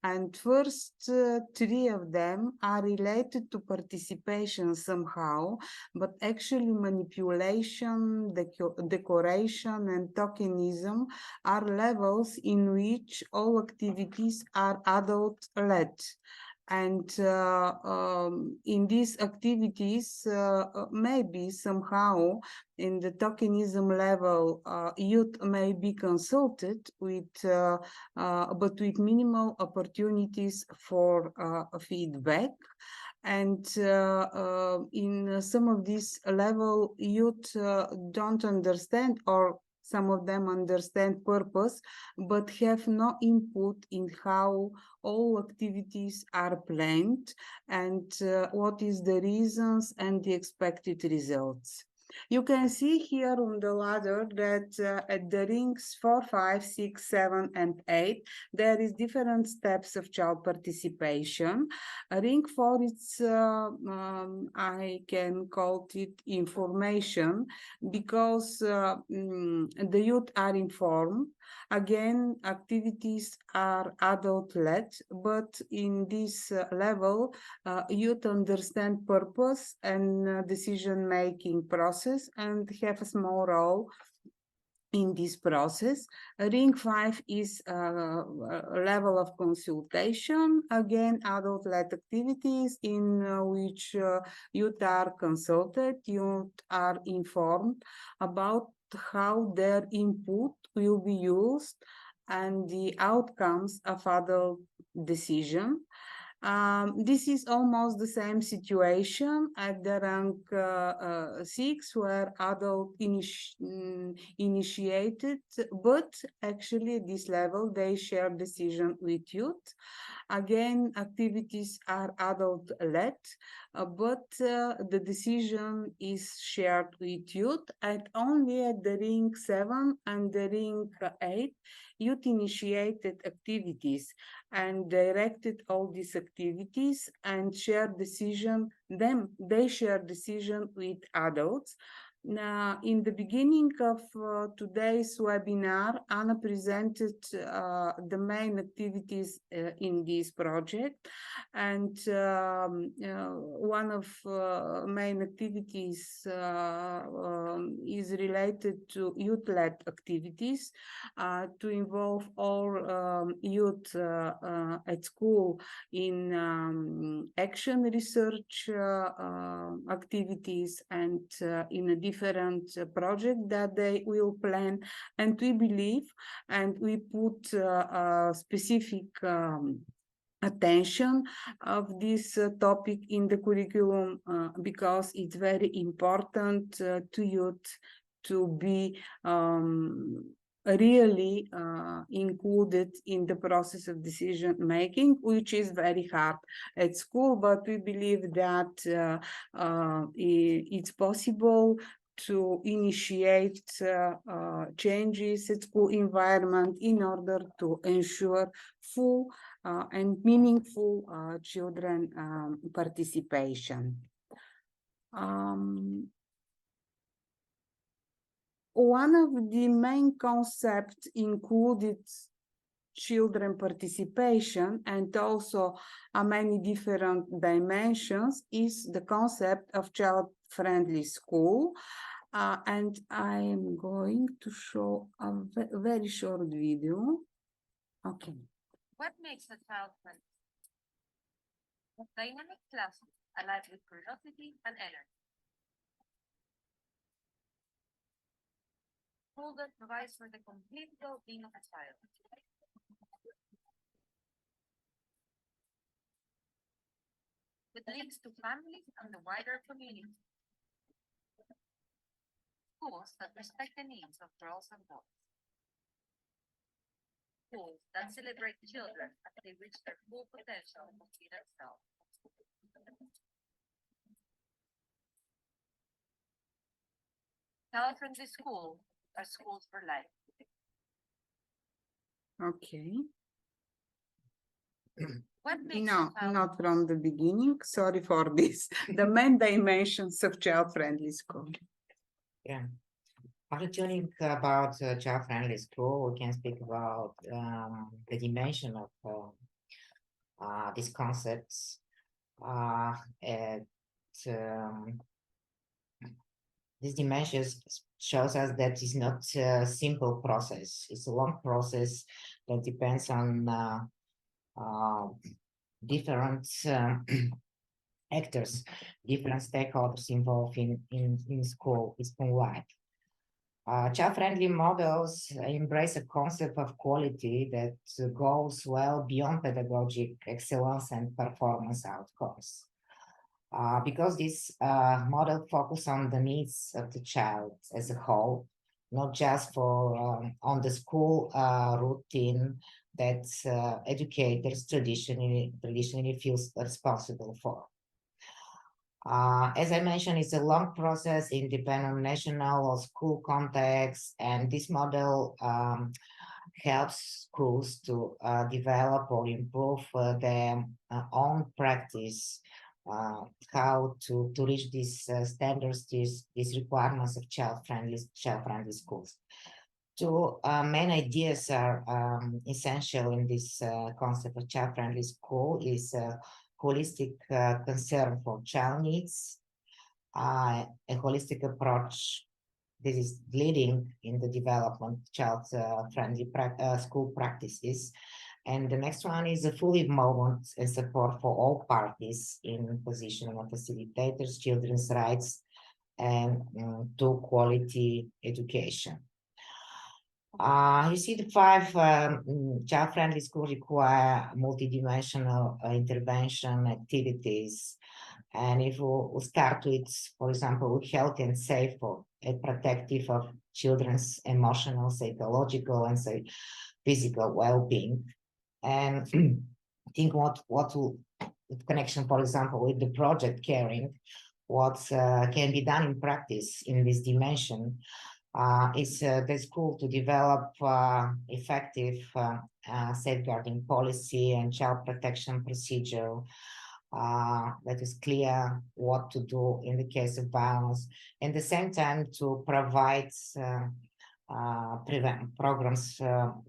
And first three of them are related to participation somehow, but actually manipulation, decoration, and tokenism are levels in which all activities are adult-led. And in these activities, maybe somehow in the tokenism level, youth may be consulted with, but with minimal opportunities for feedback. And in some of these level, youth don't understand, or some of them understand purpose, but have no input in how all activities are planned and what is the reasons and the expected results. You can see here on the ladder that at the rings 4, 5, 6, 7, and 8, there is different steps of child participation. Ring 4 is, I can call it information, because the youth are informed. Again, activities are adult-led, but in this level, youth understand purpose and decision-making process and have a small role in this process. Ring 5 is a level of consultation, again, adult-led activities in which youth are consulted, youth are informed about how their input will be used and the outcomes of adult decision. This is almost the same situation at the rank 6, where adult initiated, but actually at this level they share decision with youth. Again, activities are adult-led, but the decision is shared with youth, and only at the ring 7 and the ring 8, youth initiated activities and directed all these activities and shared decision. They share decision with adults. Now, in the beginning of today's webinar, Anna presented the main activities in this project, and one of main activities is related to youth-led activities to involve all youth at school in action research activities and in a different project that they will plan. And we believe, and we put specific attention of this topic in the curriculum because it's very important to youth to be really included in the process of decision making, which is very hard at school, but we believe that it's possible to initiate changes at school environment in order to ensure full and meaningful children participation. One of the main concepts included children participation and also many different dimensions is the concept of child-friendly school. And I am going to show a very short video. Okay. What makes a child friendly? A dynamic classroom alive with curiosity and energy. School that provides for the complete well-being of a child. With links to families and the wider community. Schools that respect the needs of girls and boys. schools that celebrate children as they reach their full potential to be themselves. Child-friendly schools are schools for life. Okay. What makes No, a child not from the beginning. Sorry for this. The main dimensions of child-friendly school. Yeah. After tuning about child-friendly school, we can speak about the dimension of these concepts. These dimensions shows us that it's not a simple process. It's a long process that depends on different actors, different stakeholders involved in school life. Child-friendly models embrace a concept of quality that goes well beyond pedagogic excellence and performance outcomes. Because this model focus on the needs of the child as a whole, not just for on the school routine that educators traditionally feels responsible for. As I mentioned, it's a long process independent of national or school context, and this model helps schools to develop or improve their own practice, how to reach these standards, these requirements of child-friendly schools. Two main ideas are essential in this concept of child-friendly school is holistic concern for child needs, a holistic approach. This is leading in the development of child-friendly school practices. And the next one is a full involvement and support for all parties in position of facilitators, children's rights, and to quality education. You see the five child-friendly schools require multidimensional intervention activities. And if we start with, for example, healthy and safe and protective of children's emotional, psychological, and physical well-being, and think what connection, for example, with the project caring, what can be done in practice in this dimension. Is the school to develop effective safeguarding policy and child protection procedure that is clear what to do in the case of violence. At the same time, to provide programs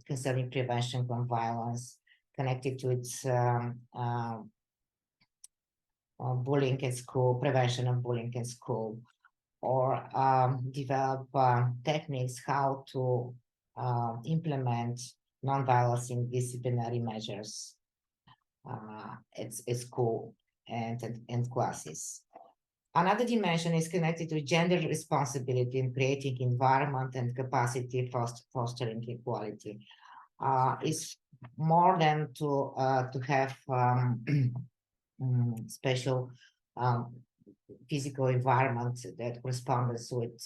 concerning prevention from violence connected to its bullying in school, prevention of bullying in school, or develop techniques how to implement non-violence in disciplinary measures at school and classes. Another dimension is connected to gender responsibility in creating environment and capacity fostering equality. It's more than to have special physical environment that corresponds with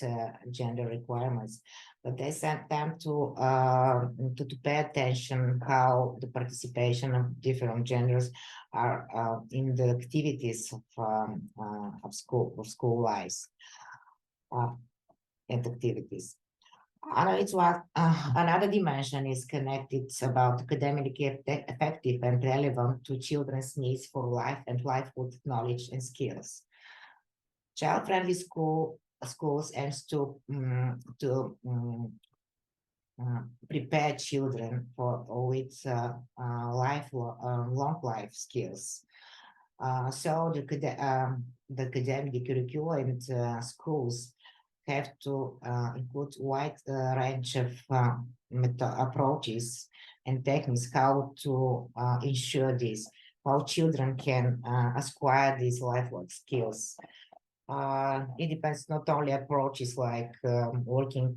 gender requirements, but they sent them to pay attention how the participation of different genders are in the activities of school lives and activities. Another dimension is connected about academically effective and relevant to children's needs for life and livelihood knowledge and skills. Child-friendly schools aims to prepare children with long life skills. So the academic curricula in schools have to include wide range of approaches and techniques how to ensure this, how children can acquire these lifelong skills. It depends not only approaches like working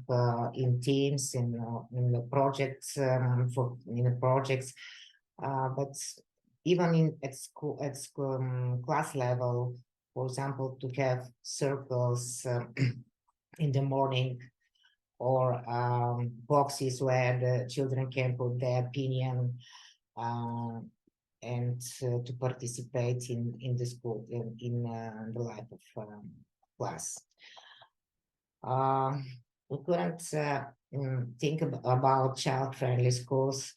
in teams in the projects but even at school class level, for example, to have circles in the morning or boxes where the children can put their opinion and to participate in the school, in the life of class. We couldn't think about child-friendly schools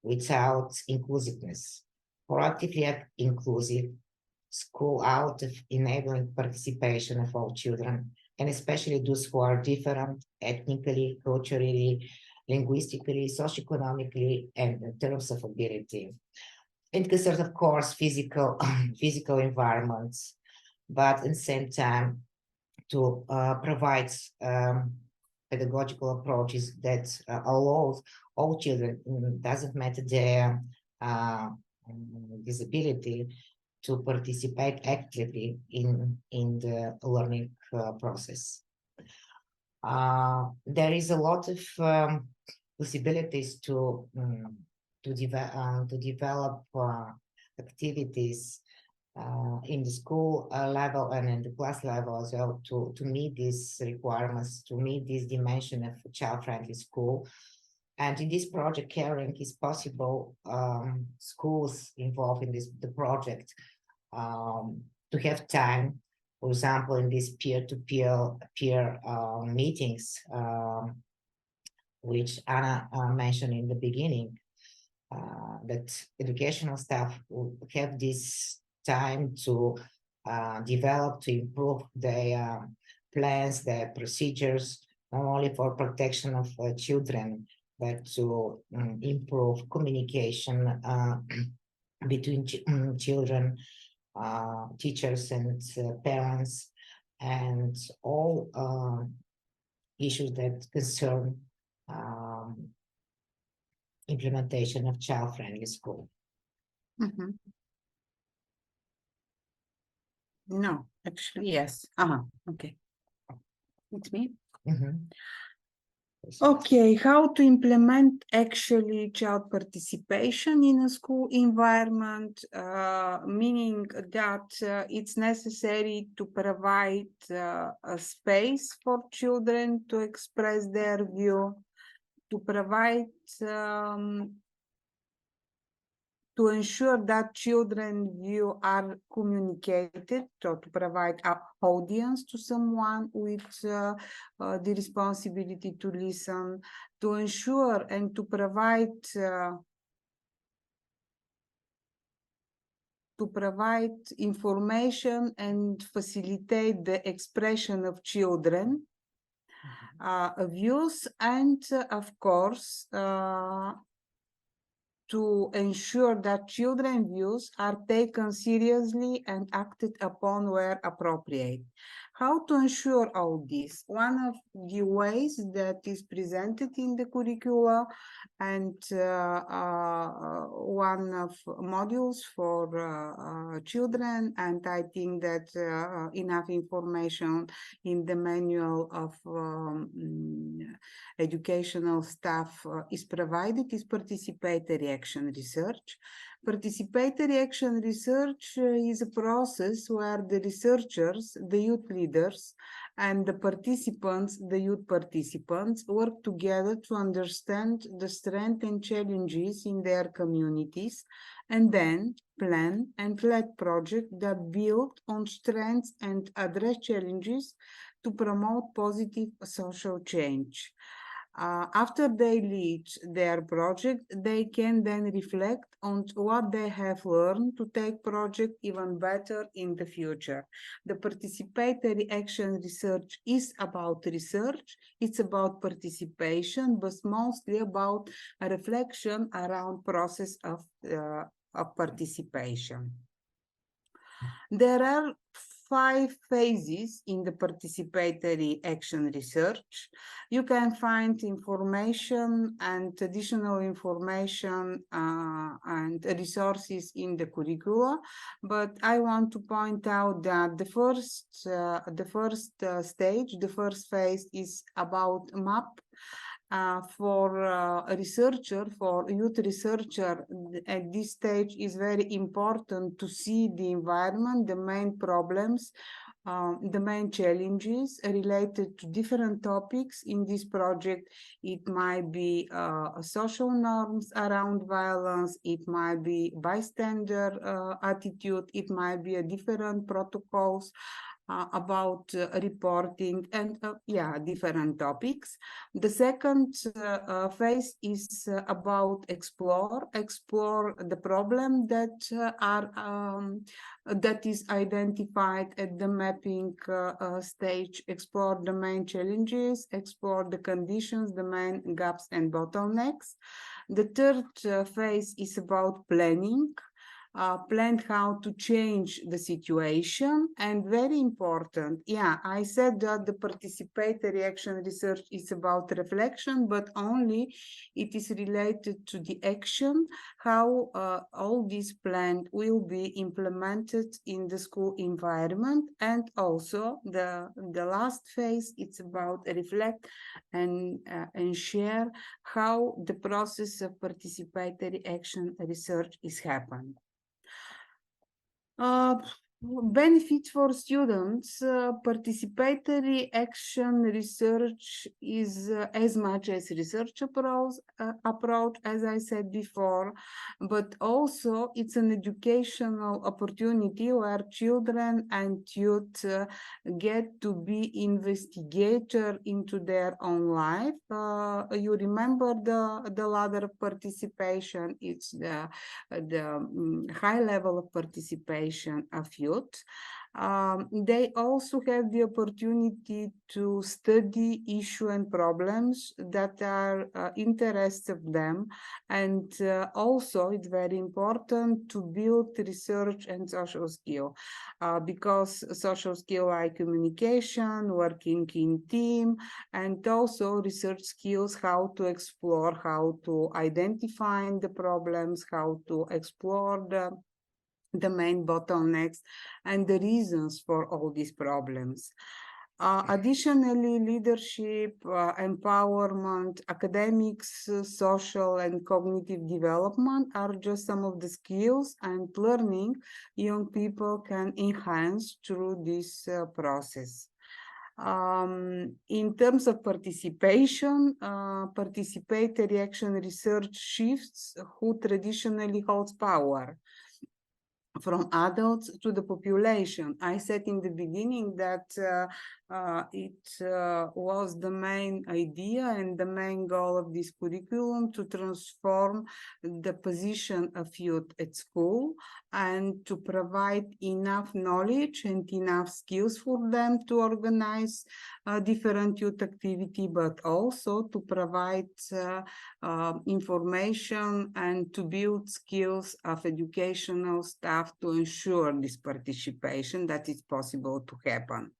without inclusiveness. Proactively inclusive school out of enabling participation of all children, and especially those who are different ethnically, culturally, linguistically, socioeconomically, and in terms of ability. It concerns, of course, physical environments, but at the same time to provide pedagogical approaches that allows all children, doesn't matter their disability, to participate actively in the learning process. There is a lot of possibilities to develop activities in the school level and in the class level as well, to meet these requirements, to meet this dimension of child-friendly school. And in this project, caring is possible. Schools involved in the project to have time, for example, in these peer-to-peer meetings, which Anna mentioned in the beginning, that educational staff will have this time to develop, to improve their plans, their procedures, not only for protection of children, but to improve communication between children, teachers and parents, and all issues that concern implementation of child-friendly school. Mhm. No, actually, yes. Okay. It's me. Okay, how to implement actually child participation in a school environment, meaning that it's necessary to provide a space for children to express their view, to provide to ensure that children's views are communicated, so to provide an audience to someone with the responsibility to listen, to ensure and to provide information and facilitate the expression of children views, and of course to ensure that children's views are taken seriously and acted upon where appropriate. How to ensure all this? One of the ways that is presented in the curricula and one of modules for children, and I think that enough information in the manual of educational staff is provided, is participatory action research. Participatory action research is a process where the researchers, the youth leaders, and the participants, the youth participants, work together to understand the strengths and challenges in their communities, and then plan and lead projects that build on strengths and address challenges to promote positive social change. After they lead their project, they can then reflect on what they have learned to take project even better in the future. The participatory action research is about research, it's about participation, but mostly about a reflection around process of participation. There are 5 phases in the participatory action research. You can find information and additional information and resources in the curricula, but I want to point out that the first stage, the first phase is about map. For a researcher, for a youth researcher, at this stage is very important to see the environment, the main problems, The main challenges related to different topics in this project. It might be social norms around violence, it might be bystander attitude, it might be a different protocols about reporting and different topics. The second phase is about explore the problem that that is identified at the mapping stage, explore the main challenges, explore the conditions, the main gaps and bottlenecks. The third phase is about planning. Plan how to change the situation, and very important, I said that the participatory action research is about reflection, but only it is related to the action, how all this plan will be implemented in the school environment. And also the last phase, it's about reflect and share how the process of participatory action research is happening. Benefits for students, participatory action research is as much as research approach, as I said before, but also it's an educational opportunity where children and youth get to be investigator into their own life. You remember the ladder of participation, it's the high level of participation of youth. They also have the opportunity to study issues and problems that are interests of them, and also it's very important to build research and social skill, because social skill like communication, working in team, and also research skills, how to explore, how to identify the problems, how to explore the main bottlenecks and the reasons for all these problems. Additionally, leadership, empowerment, academics, social and cognitive development are just some of the skills and learning young people can enhance through this process. In terms of participation, participatory action research shifts who traditionally holds power from adults to the population. I said in the beginning that it was the main idea and the main goal of this curriculum to transform the position of youth at school and to provide enough knowledge and enough skills for them to organize different youth activity, but also to provide information and to build skills of educational staff to ensure this participation that is possible to happen.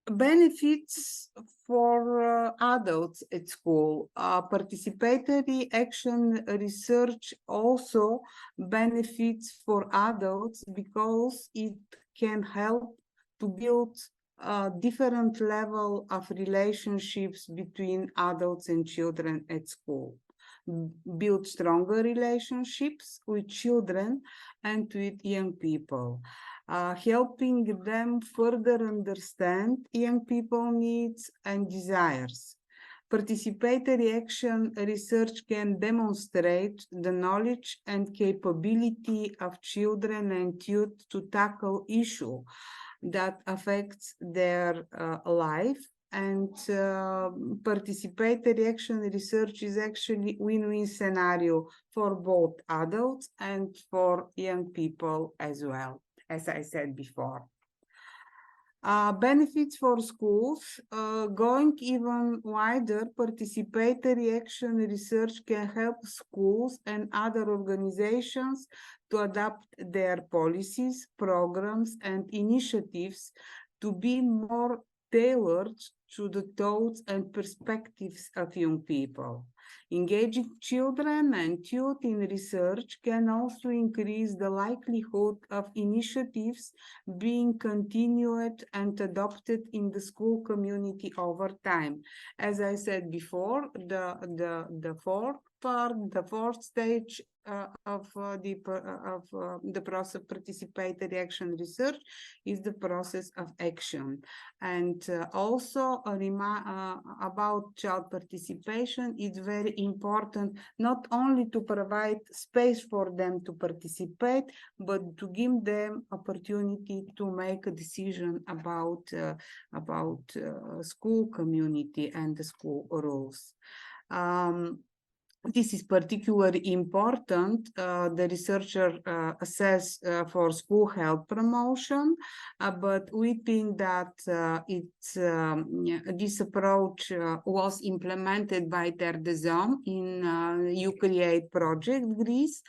Benefits for adults at school. Participatory action research also benefits for adults because it can help to build a different level of relationships between adults and children at school. Build stronger relationships with children and with young people. Helping them further understand young people's needs and desires. Participatory action research can demonstrate the knowledge and capability of children and youth to tackle issues that affects their life. And participatory action research is actually win-win scenario for both adults and for young people as well, as I said before. Benefits for schools, going even wider, participatory action research can help schools and other organizations to adapt their policies, programs, and initiatives to be more tailored to the thoughts and perspectives of young people. Engaging children and youth in research can also increase the likelihood of initiatives being continued and adopted in the school community over time. As I said before, the fourth part, the fourth stage of the process of participatory action research is the process of action. And also about child participation, it's very important not only to provide space for them to participate, but to give them opportunity to make a decision about school community and the school rules. This is particularly important, the researcher assess for school health promotion, but we think that this approach was implemented by Terre in UCreate project Greece,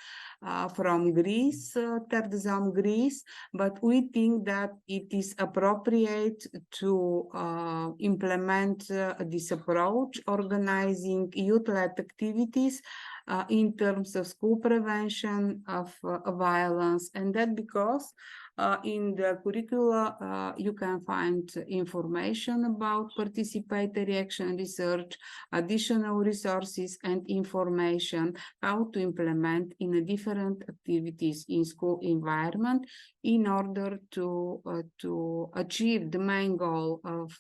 from Greece, Terre Greece, but we think that it is appropriate to implement this approach, organizing youth-led activities in terms of school prevention of violence, and that because in the curricula you can find information about participatory action research, additional resources and information how to implement in a different activities in school environment in order to achieve the main goal of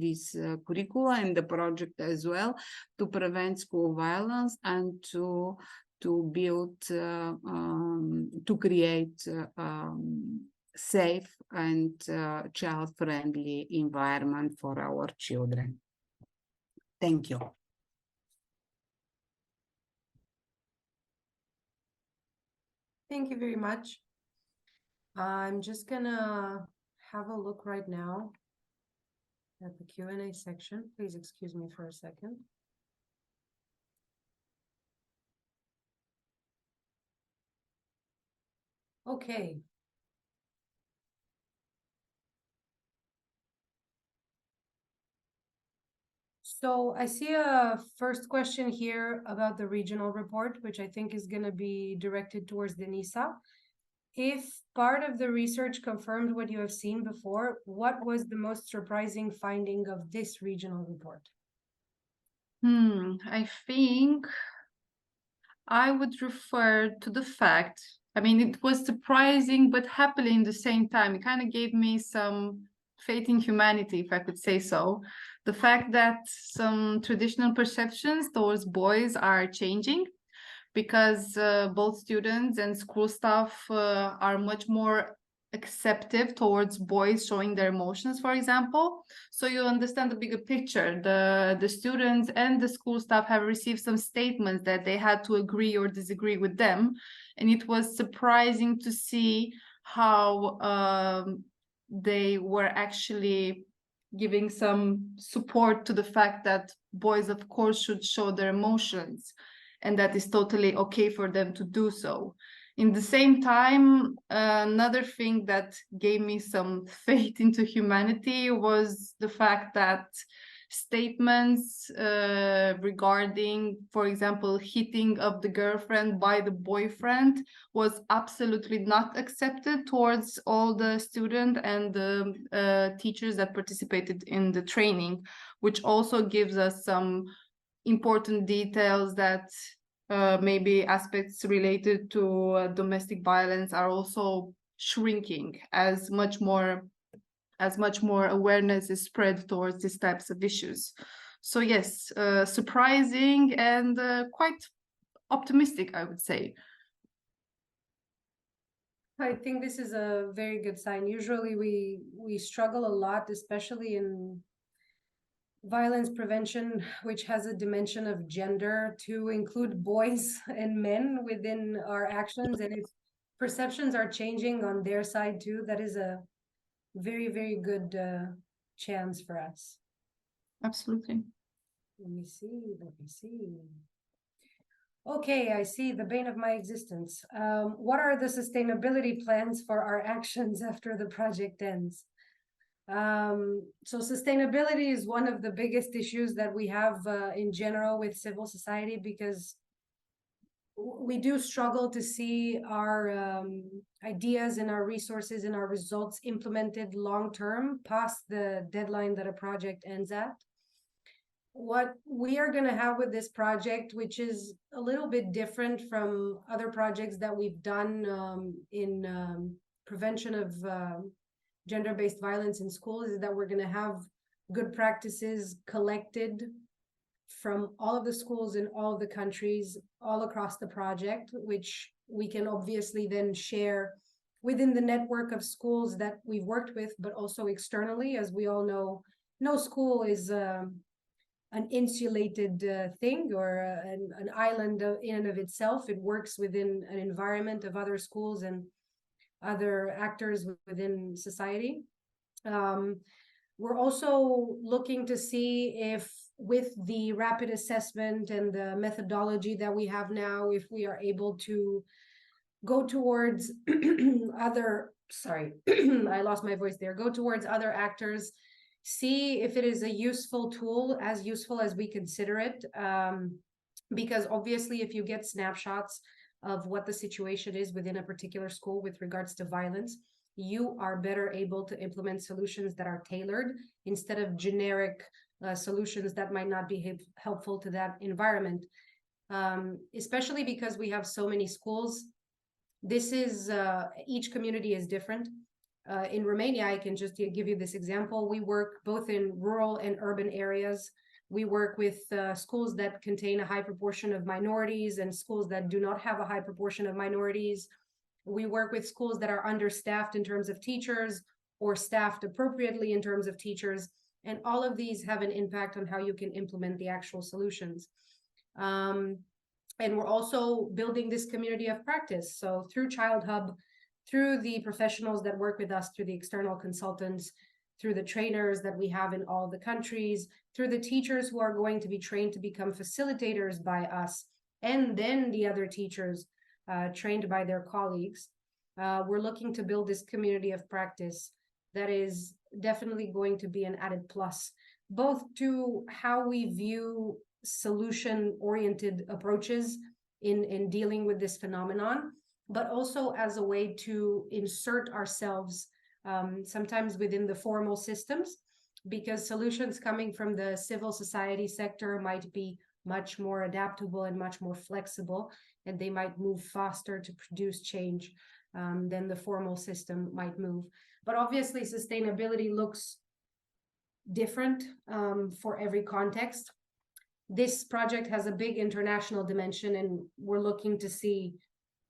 this curricula and the project as well, to prevent school violence and to build, to create safe and child-friendly environment for our children. Thank you. Thank you very much. I'm just gonna have a look right now at the Q&A section. Please excuse me for a second. Okay. So I see a first question here about the regional report, which I think is going to be directed towards Denisa. If part of the research confirmed what you have seen before, what was the most surprising finding of this regional report? I think I would refer to the fact, I mean, it was surprising, but happily in the same time. It kind of gave me some faith in humanity, if I could say so. The fact that some traditional perceptions towards boys are changing, because both students and school staff are much more acceptive towards boys showing their emotions, for example. So you understand the bigger picture. The students and the school staff have received some statements that they had to agree or disagree with them. And it was surprising to see how they were actually giving some support to the fact that boys, of course, should show their emotions, and that is totally okay for them to do so. In the same time, another thing that gave me some faith into humanity was the fact that statements regarding, for example, hitting of the girlfriend by the boyfriend was absolutely not accepted towards all the students and the teachers that participated in the training, which also gives us some important details that maybe aspects related to domestic violence are also shrinking as much more awareness is spread towards these types of issues. So yes, surprising and quite optimistic, I would say. I think this is a very good sign. Usually we struggle a lot, especially in violence prevention, which has a dimension of gender, to include boys and men within our actions. And if perceptions are changing on their side too, that is a very, very good chance for us. Absolutely. Let me see. Okay, I see the bane of my existence. What are the sustainability plans for our actions after the project ends? So sustainability is one of the biggest issues that we have in general with civil society, because we do struggle to see our ideas and our resources and our results implemented long term past the deadline that a project ends at. what we are going to have with this project, which is a little bit different from other projects that we've done in prevention of gender-based violence in schools, is that we're going to have good practices collected from all of the schools in all of the countries all across the project, which we can obviously then share within the network of schools that we've worked with, but also externally. As we all know, no school is an insulated thing or an island in and of itself. It works within an environment of other schools and other actors within society. We're also looking to see if, with the rapid assessment and the methodology that we have now, if we are able to go towards other, sorry, I lost my voice there, go towards other actors, see if it is a useful tool, as useful as we consider it. Because obviously, if you get snapshots of what the situation is within a particular school with regards to violence, you are better able to implement solutions that are tailored instead of generic solutions that might not be helpful to that environment. Especially because we have so many schools. This is, each community is different. In Romania, I can just give you this example. We work both in rural and urban areas. We work with schools that contain a high proportion of minorities and schools that do not have a high proportion of minorities. We work with schools that are understaffed in terms of teachers or staffed appropriately in terms of teachers. And all of these have an impact on how you can implement the actual solutions. And we're also building this community of practice. So through Child Hub, through the professionals that work with us, through the external consultants, through the trainers that we have in all the countries, through the teachers who are going to be trained to become facilitators by us, and then the other teachers trained by their colleagues. We're looking to build this community of practice that is definitely going to be an added plus, both to how we view solution-oriented approaches in dealing with this phenomenon, but also as a way to insert ourselves sometimes within the formal systems, because solutions coming from the civil society sector might be much more adaptable and much more flexible, and they might move faster to produce change than the formal system might move. But obviously, sustainability looks different for every context. This project has a big international dimension, and we're looking to see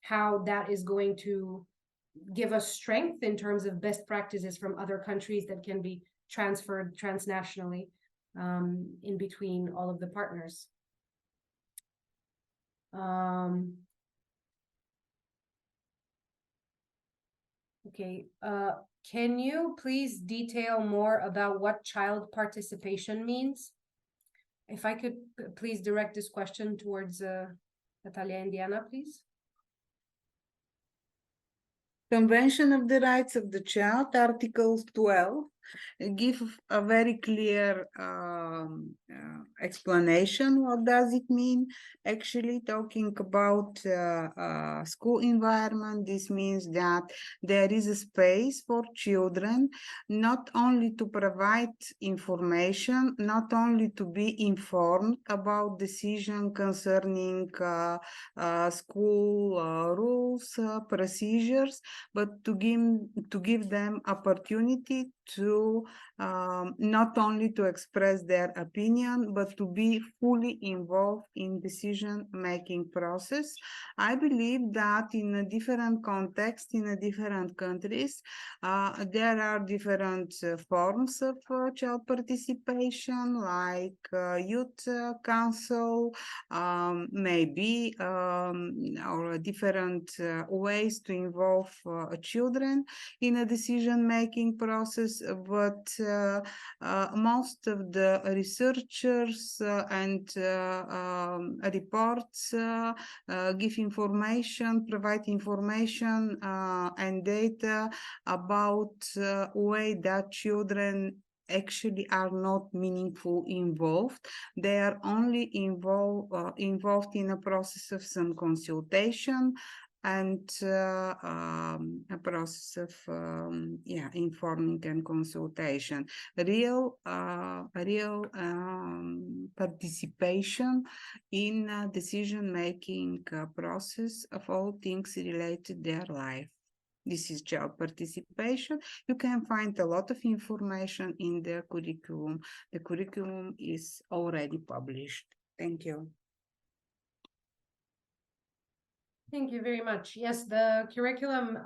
how that is going to give us strength in terms of best practices from other countries that can be transferred transnationally in between all of the partners. Okay, can you please detail more about what child participation means? If I could please direct this question towards Natalia and Diana, please. Convention of the Rights of the Child, Article 12, give a very clear explanation. What does it mean? Actually, talking about school environment, this means that there is a space for children, not only to provide information, not only to be informed about decision concerning school rules, procedures, but to give them opportunity to not only to express their opinion, but to be fully involved in decision-making process. I believe that in a different context, in a different countries, there are different forms of child participation, like youth council, maybe, or different ways to involve children in a decision-making process, but most of the researchers and reports give information, provide information and data about way that children actually are not meaningfully involved. They are only involved in a process of some consultation, and a process of informing and consultation. Real participation in decision-making process of all things related to their life. This is child participation. You can find a lot of information in the curriculum. The curriculum is already published. Thank you. Thank you very much. Yes, the curriculum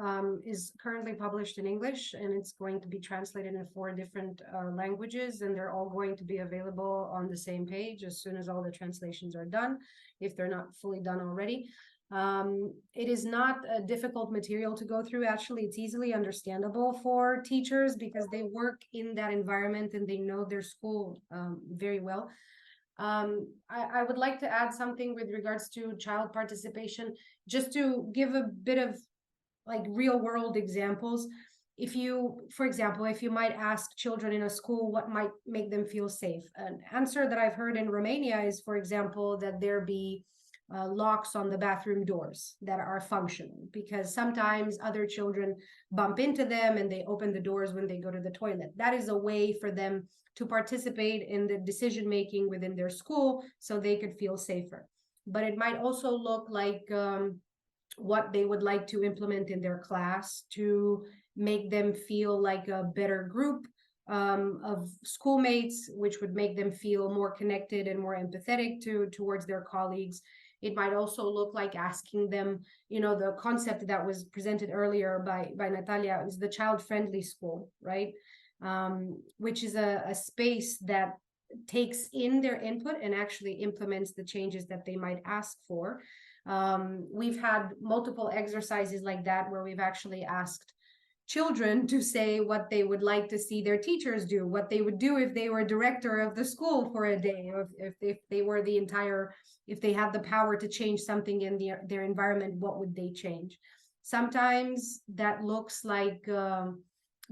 is currently published in English, and it's going to be translated in 4 different languages, and they're all going to be available on the same page as soon as all the translations are done, if they're not fully done already. It is not a difficult material to go through. Actually, it's easily understandable for teachers because they work in that environment and they know their school very well. I would like to add something with regards to child participation, just to give a bit of like real world examples. If you, for example, if you might ask children in a school what might make them feel safe, an answer that I've heard in Romania is, for example, that there be locks on the bathroom doors that are functional, because sometimes other children bump into them and they open the doors when they go to the toilet. That is a way for them to participate in the decision making within their school so they could feel safer. But it might also look like what they would like to implement in their class to make them feel like a better group of schoolmates, which would make them feel more connected and more empathetic towards their colleagues. It might also look like asking them, you know, the concept that was presented earlier by Natalia is the child-friendly school, right? Which is a space that takes in their input and actually implements the changes that they might ask for. We've had multiple exercises like that where we've actually asked children to say what they would like to see their teachers do, what they would do if they were director of the school for a day, or if they were the entire, if they had the power to change something in their environment, what would they change? Sometimes that looks like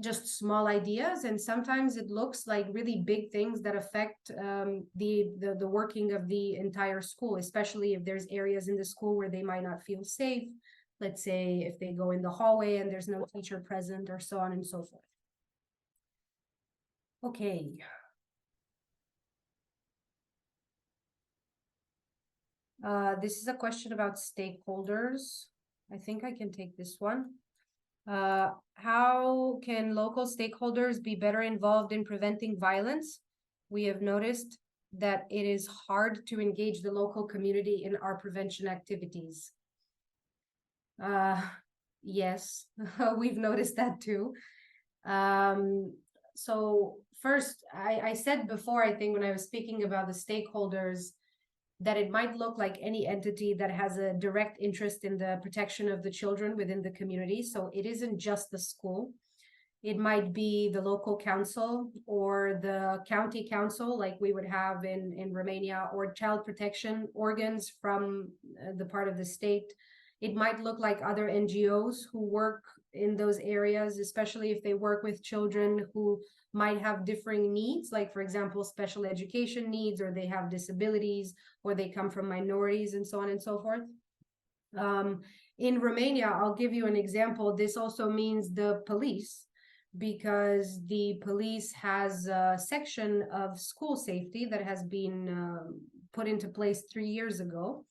just small ideas, and sometimes it looks like really big things that affect the working of the entire school, especially if there's areas in the school where they might not feel safe. Let's say if they go in the hallway and there's no teacher present, or so on and so forth. Okay. This is a question about stakeholders. I think I can take this one. How can local stakeholders be better involved in preventing violence? We have noticed that it is hard to engage the local community in our prevention activities. Yes, we've noticed that too. So first, I said before, I think when I was speaking about the stakeholders, that it might look like any entity that has a direct interest in the protection of the children within the community. So it isn't just the school. It might be the local council or the county council, like we would have in Romania, or child protection organs from the part of the state. It might look like other NGOs who work in those areas, especially if they work with children who might have differing needs, like, for example, special education needs, or they have disabilities, or they come from minorities, and so on and so forth. In Romania, I'll give you an example. This also means the police, because the police has a section of school safety that has been put into place 3 years ago.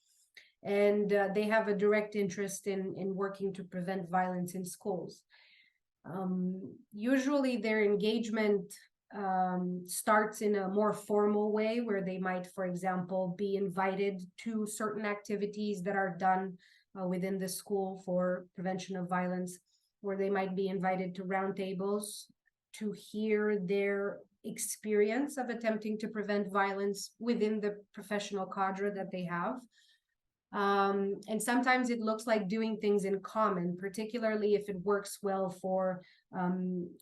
And they have a direct interest in working to prevent violence in schools. Usually their engagement starts in a more formal way, where they might, for example, be invited to certain activities that are done within the school for prevention of violence, where they might be invited to roundtables to hear their experience of attempting to prevent violence within the professional cadre that they have. And sometimes it looks like doing things in common, particularly if it works well for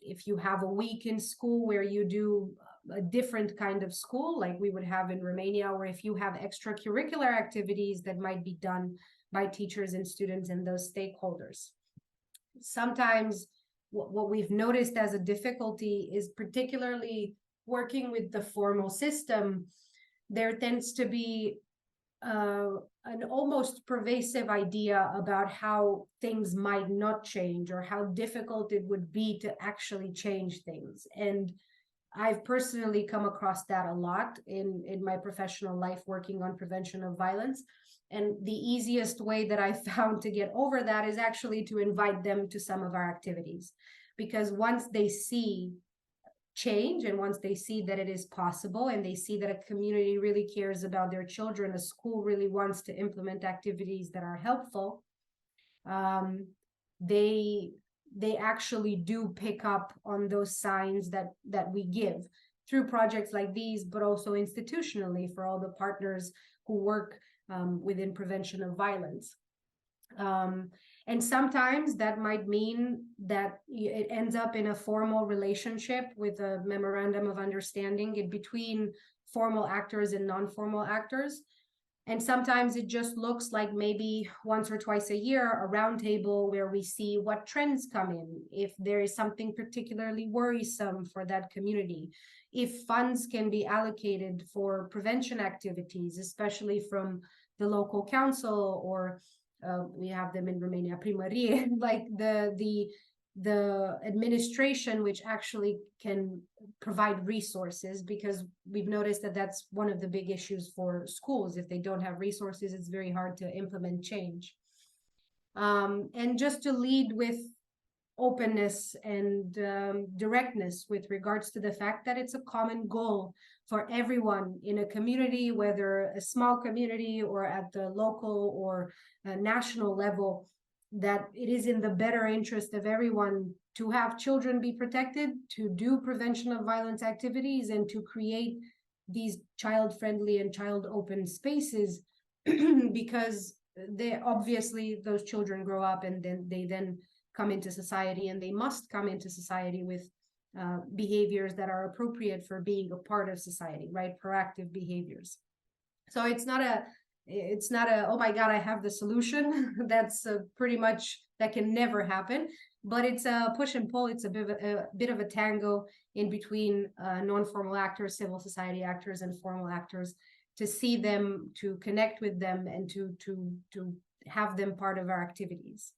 if you have a week in school where you do a different kind of school, like we would have in Romania, or if you have extracurricular activities that might be done by teachers and students and those stakeholders. Sometimes what we've noticed as a difficulty is, particularly working with the formal system, there tends to be an almost pervasive idea about how things might not change or how difficult it would be to actually change things. And I've personally come across that a lot in my professional life working on prevention of violence. And the easiest way that I found to get over that is actually to invite them to some of our activities. Because once they see change and once they see that it is possible and they see that a community really cares about their children, a school really wants to implement activities that are helpful, they actually do pick up on those signs that we give through projects like these, but also institutionally for all the partners who work within prevention of violence. And sometimes that might mean that it ends up in a formal relationship with a memorandum of understanding in between formal actors and non-formal actors. And sometimes it just looks like maybe once or twice a year, a roundtable where we see what trends come in, if there is something particularly worrisome for that community, if funds can be allocated for prevention activities, especially from the local council, or we have them in Romania, primărie, like the administration, which actually can provide resources, because we've noticed that that's one of the big issues for schools. If they don't have resources, it's very hard to implement change. And just to lead with openness and directness with regards to the fact that it's a common goal for everyone in a community, whether a small community or at the local or national level, that it is in the better interest of everyone to have children be protected, to do prevention of violence activities, and to create these child-friendly and child-open spaces, because they obviously, those children grow up and then they come into society, and they must come into society with behaviors that are appropriate for being a part of society, right? Proactive behaviors. So it's not a, oh my God, I have the solution. That's pretty much, that can never happen. But it's a push and pull. It's a bit of a tango in between non-formal actors, civil society actors, and formal actors, to see them, to connect with them, and to have them part of our activities.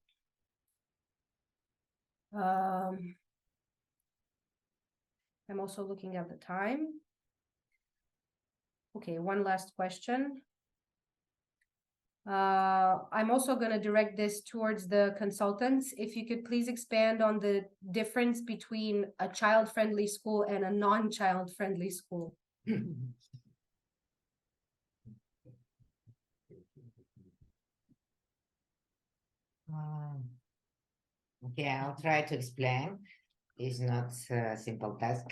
I'm also looking at the time. Okay, one last question. I'm also going to direct this towards the consultants. If you could please expand on the difference between a child-friendly school and a non-child-friendly school. Okay, I'll try to explain. It's not a simple task.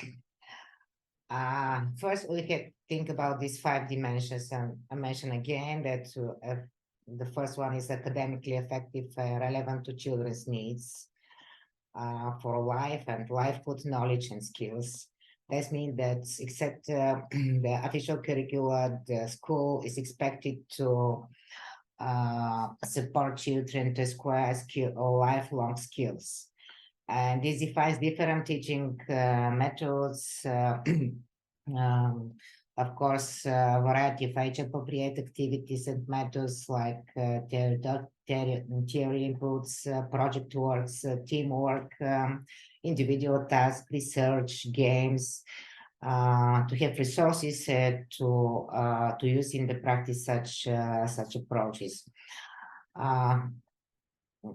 First, we can think about these 5 dimensions, and I mention again that the first one is academically effective, relevant to children's needs for life and livelihood knowledge and skills. That means that except the official curricula, the school is expected to support children to acquire lifelong skills. And this defines different teaching methods, of course, variety of age-appropriate activities and methods like theory inputs, project works, teamwork, individual tasks, research, games, to have resources to use in the practice such approaches.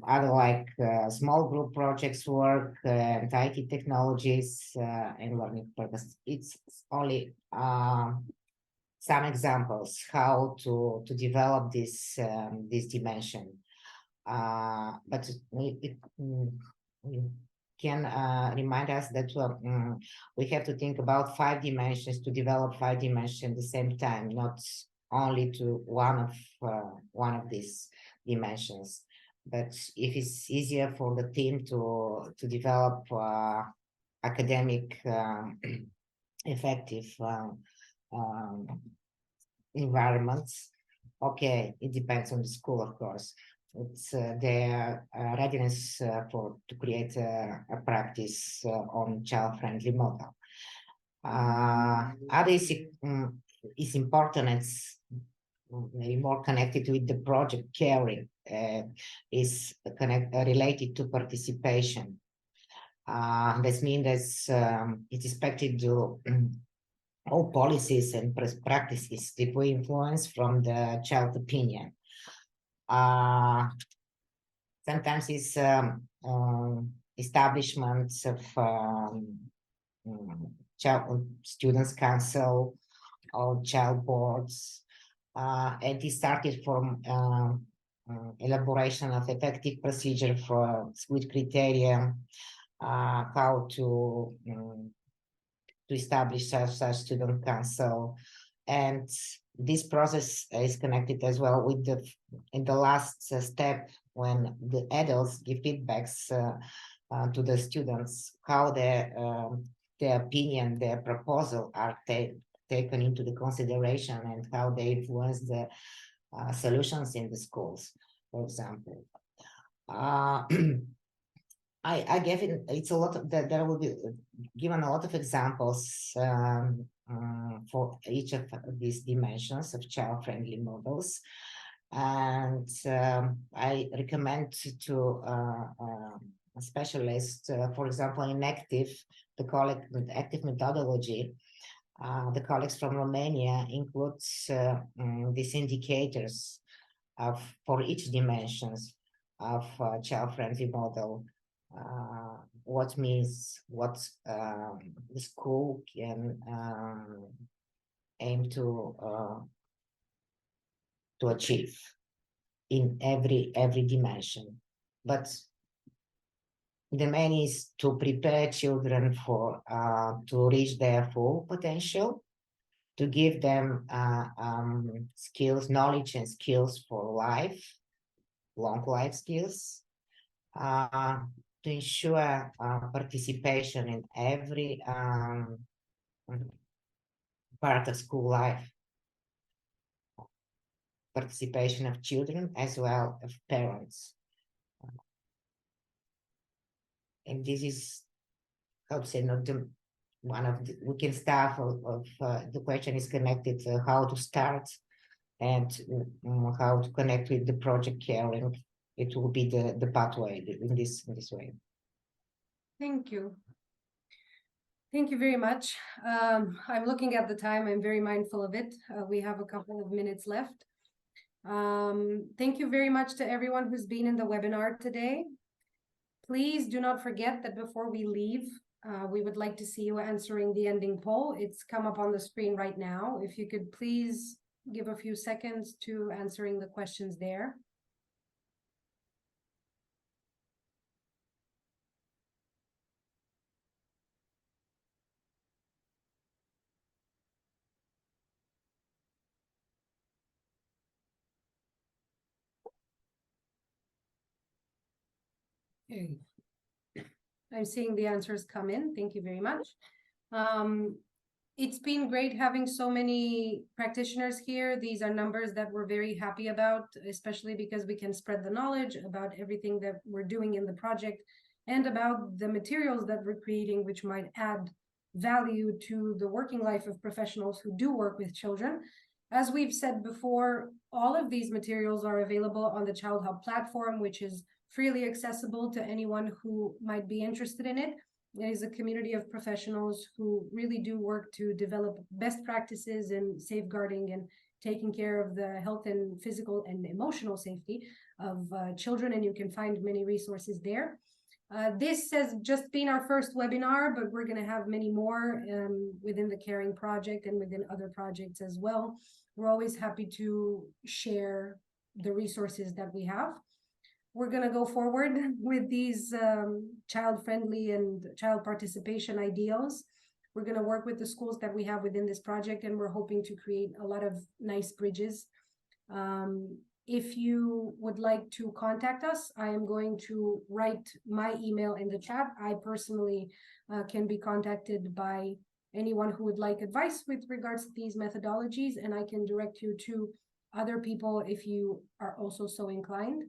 Other like small group projects work and IT technologies and learning purpose. It's only some examples how to develop this dimension. But it can remind us that we have to think about 5 dimensions to develop 5 dimensions at the same time, not only to one of these dimensions. But if it's easier for the team to develop academic effective environments, okay, it depends on the school, of course. It's their readiness to create a practice on child-friendly model. Other is important. maybe more connected with the project caring, is related to participation. This means that it's expected to all policies and practices deploy influence from the child opinion. Sometimes it's establishments of child students council or child boards, and it started from elaboration of effective procedure for with criteria, how to establish such student council. And this process is connected as well with in the last step, when the adults give feedbacks to the students, how their opinion, their proposal are taken into the consideration, and how they influence the solutions in the schools, for example. I gave it, it's a lot of, there will be given a lot of examples for each of these dimensions of child-friendly models. And I recommend to a specialist, for example, in active methodology. The colleagues from Romania includes these indicators for each dimensions of child-friendly model. What means what the school can aim to achieve in every dimension, but the main is to prepare children for to reach their full potential, to give them skills, knowledge and skills for life, long life skills, to ensure participation in every part of school life, participation of children as well as parents. And this is, how to say, not the one of the, we can start of the question is connected to how to start and how to connect with the project caring. It will be the pathway in this way. Thank you. Thank you very much. I'm looking at the time. I'm very mindful of it. We have a couple of minutes left. Thank you very much to everyone who's been in the webinar today. Please do not forget that before we leave, we would like to see you answering the ending poll. It's come up on the screen right now. If you could please give a few seconds to answering the questions there. Okay. I'm seeing the answers come in. Thank you very much. It's been great having so many practitioners here. These are numbers that we're very happy about, especially because we can spread the knowledge about everything that we're doing in the project and about the materials that we're creating, which might add value to the working life of professionals who do work with children. As we've said before, all of these materials are available on the Child Hub platform, which is freely accessible to anyone who might be interested in it. It is a community of professionals who really do work to develop best practices in safeguarding and taking care of the health and physical and emotional safety of children, and you can find many resources there. This has just been our first webinar, but we're going to have many more within the Caring Project and within other projects as well. We're always happy to share the resources that we have. We're going to go forward with these child-friendly and child participation ideals. We're going to work with the schools that we have within this project, and we're hoping to create a lot of nice bridges. If you would like to contact us, I am going to write my email in the chat. I personally can be contacted by anyone who would like advice with regards to these methodologies, and I can direct you to other people if you are also so inclined.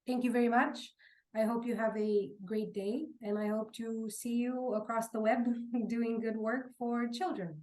Thank you very much. I hope you have a great day, and I hope to see you across the web doing good work for children.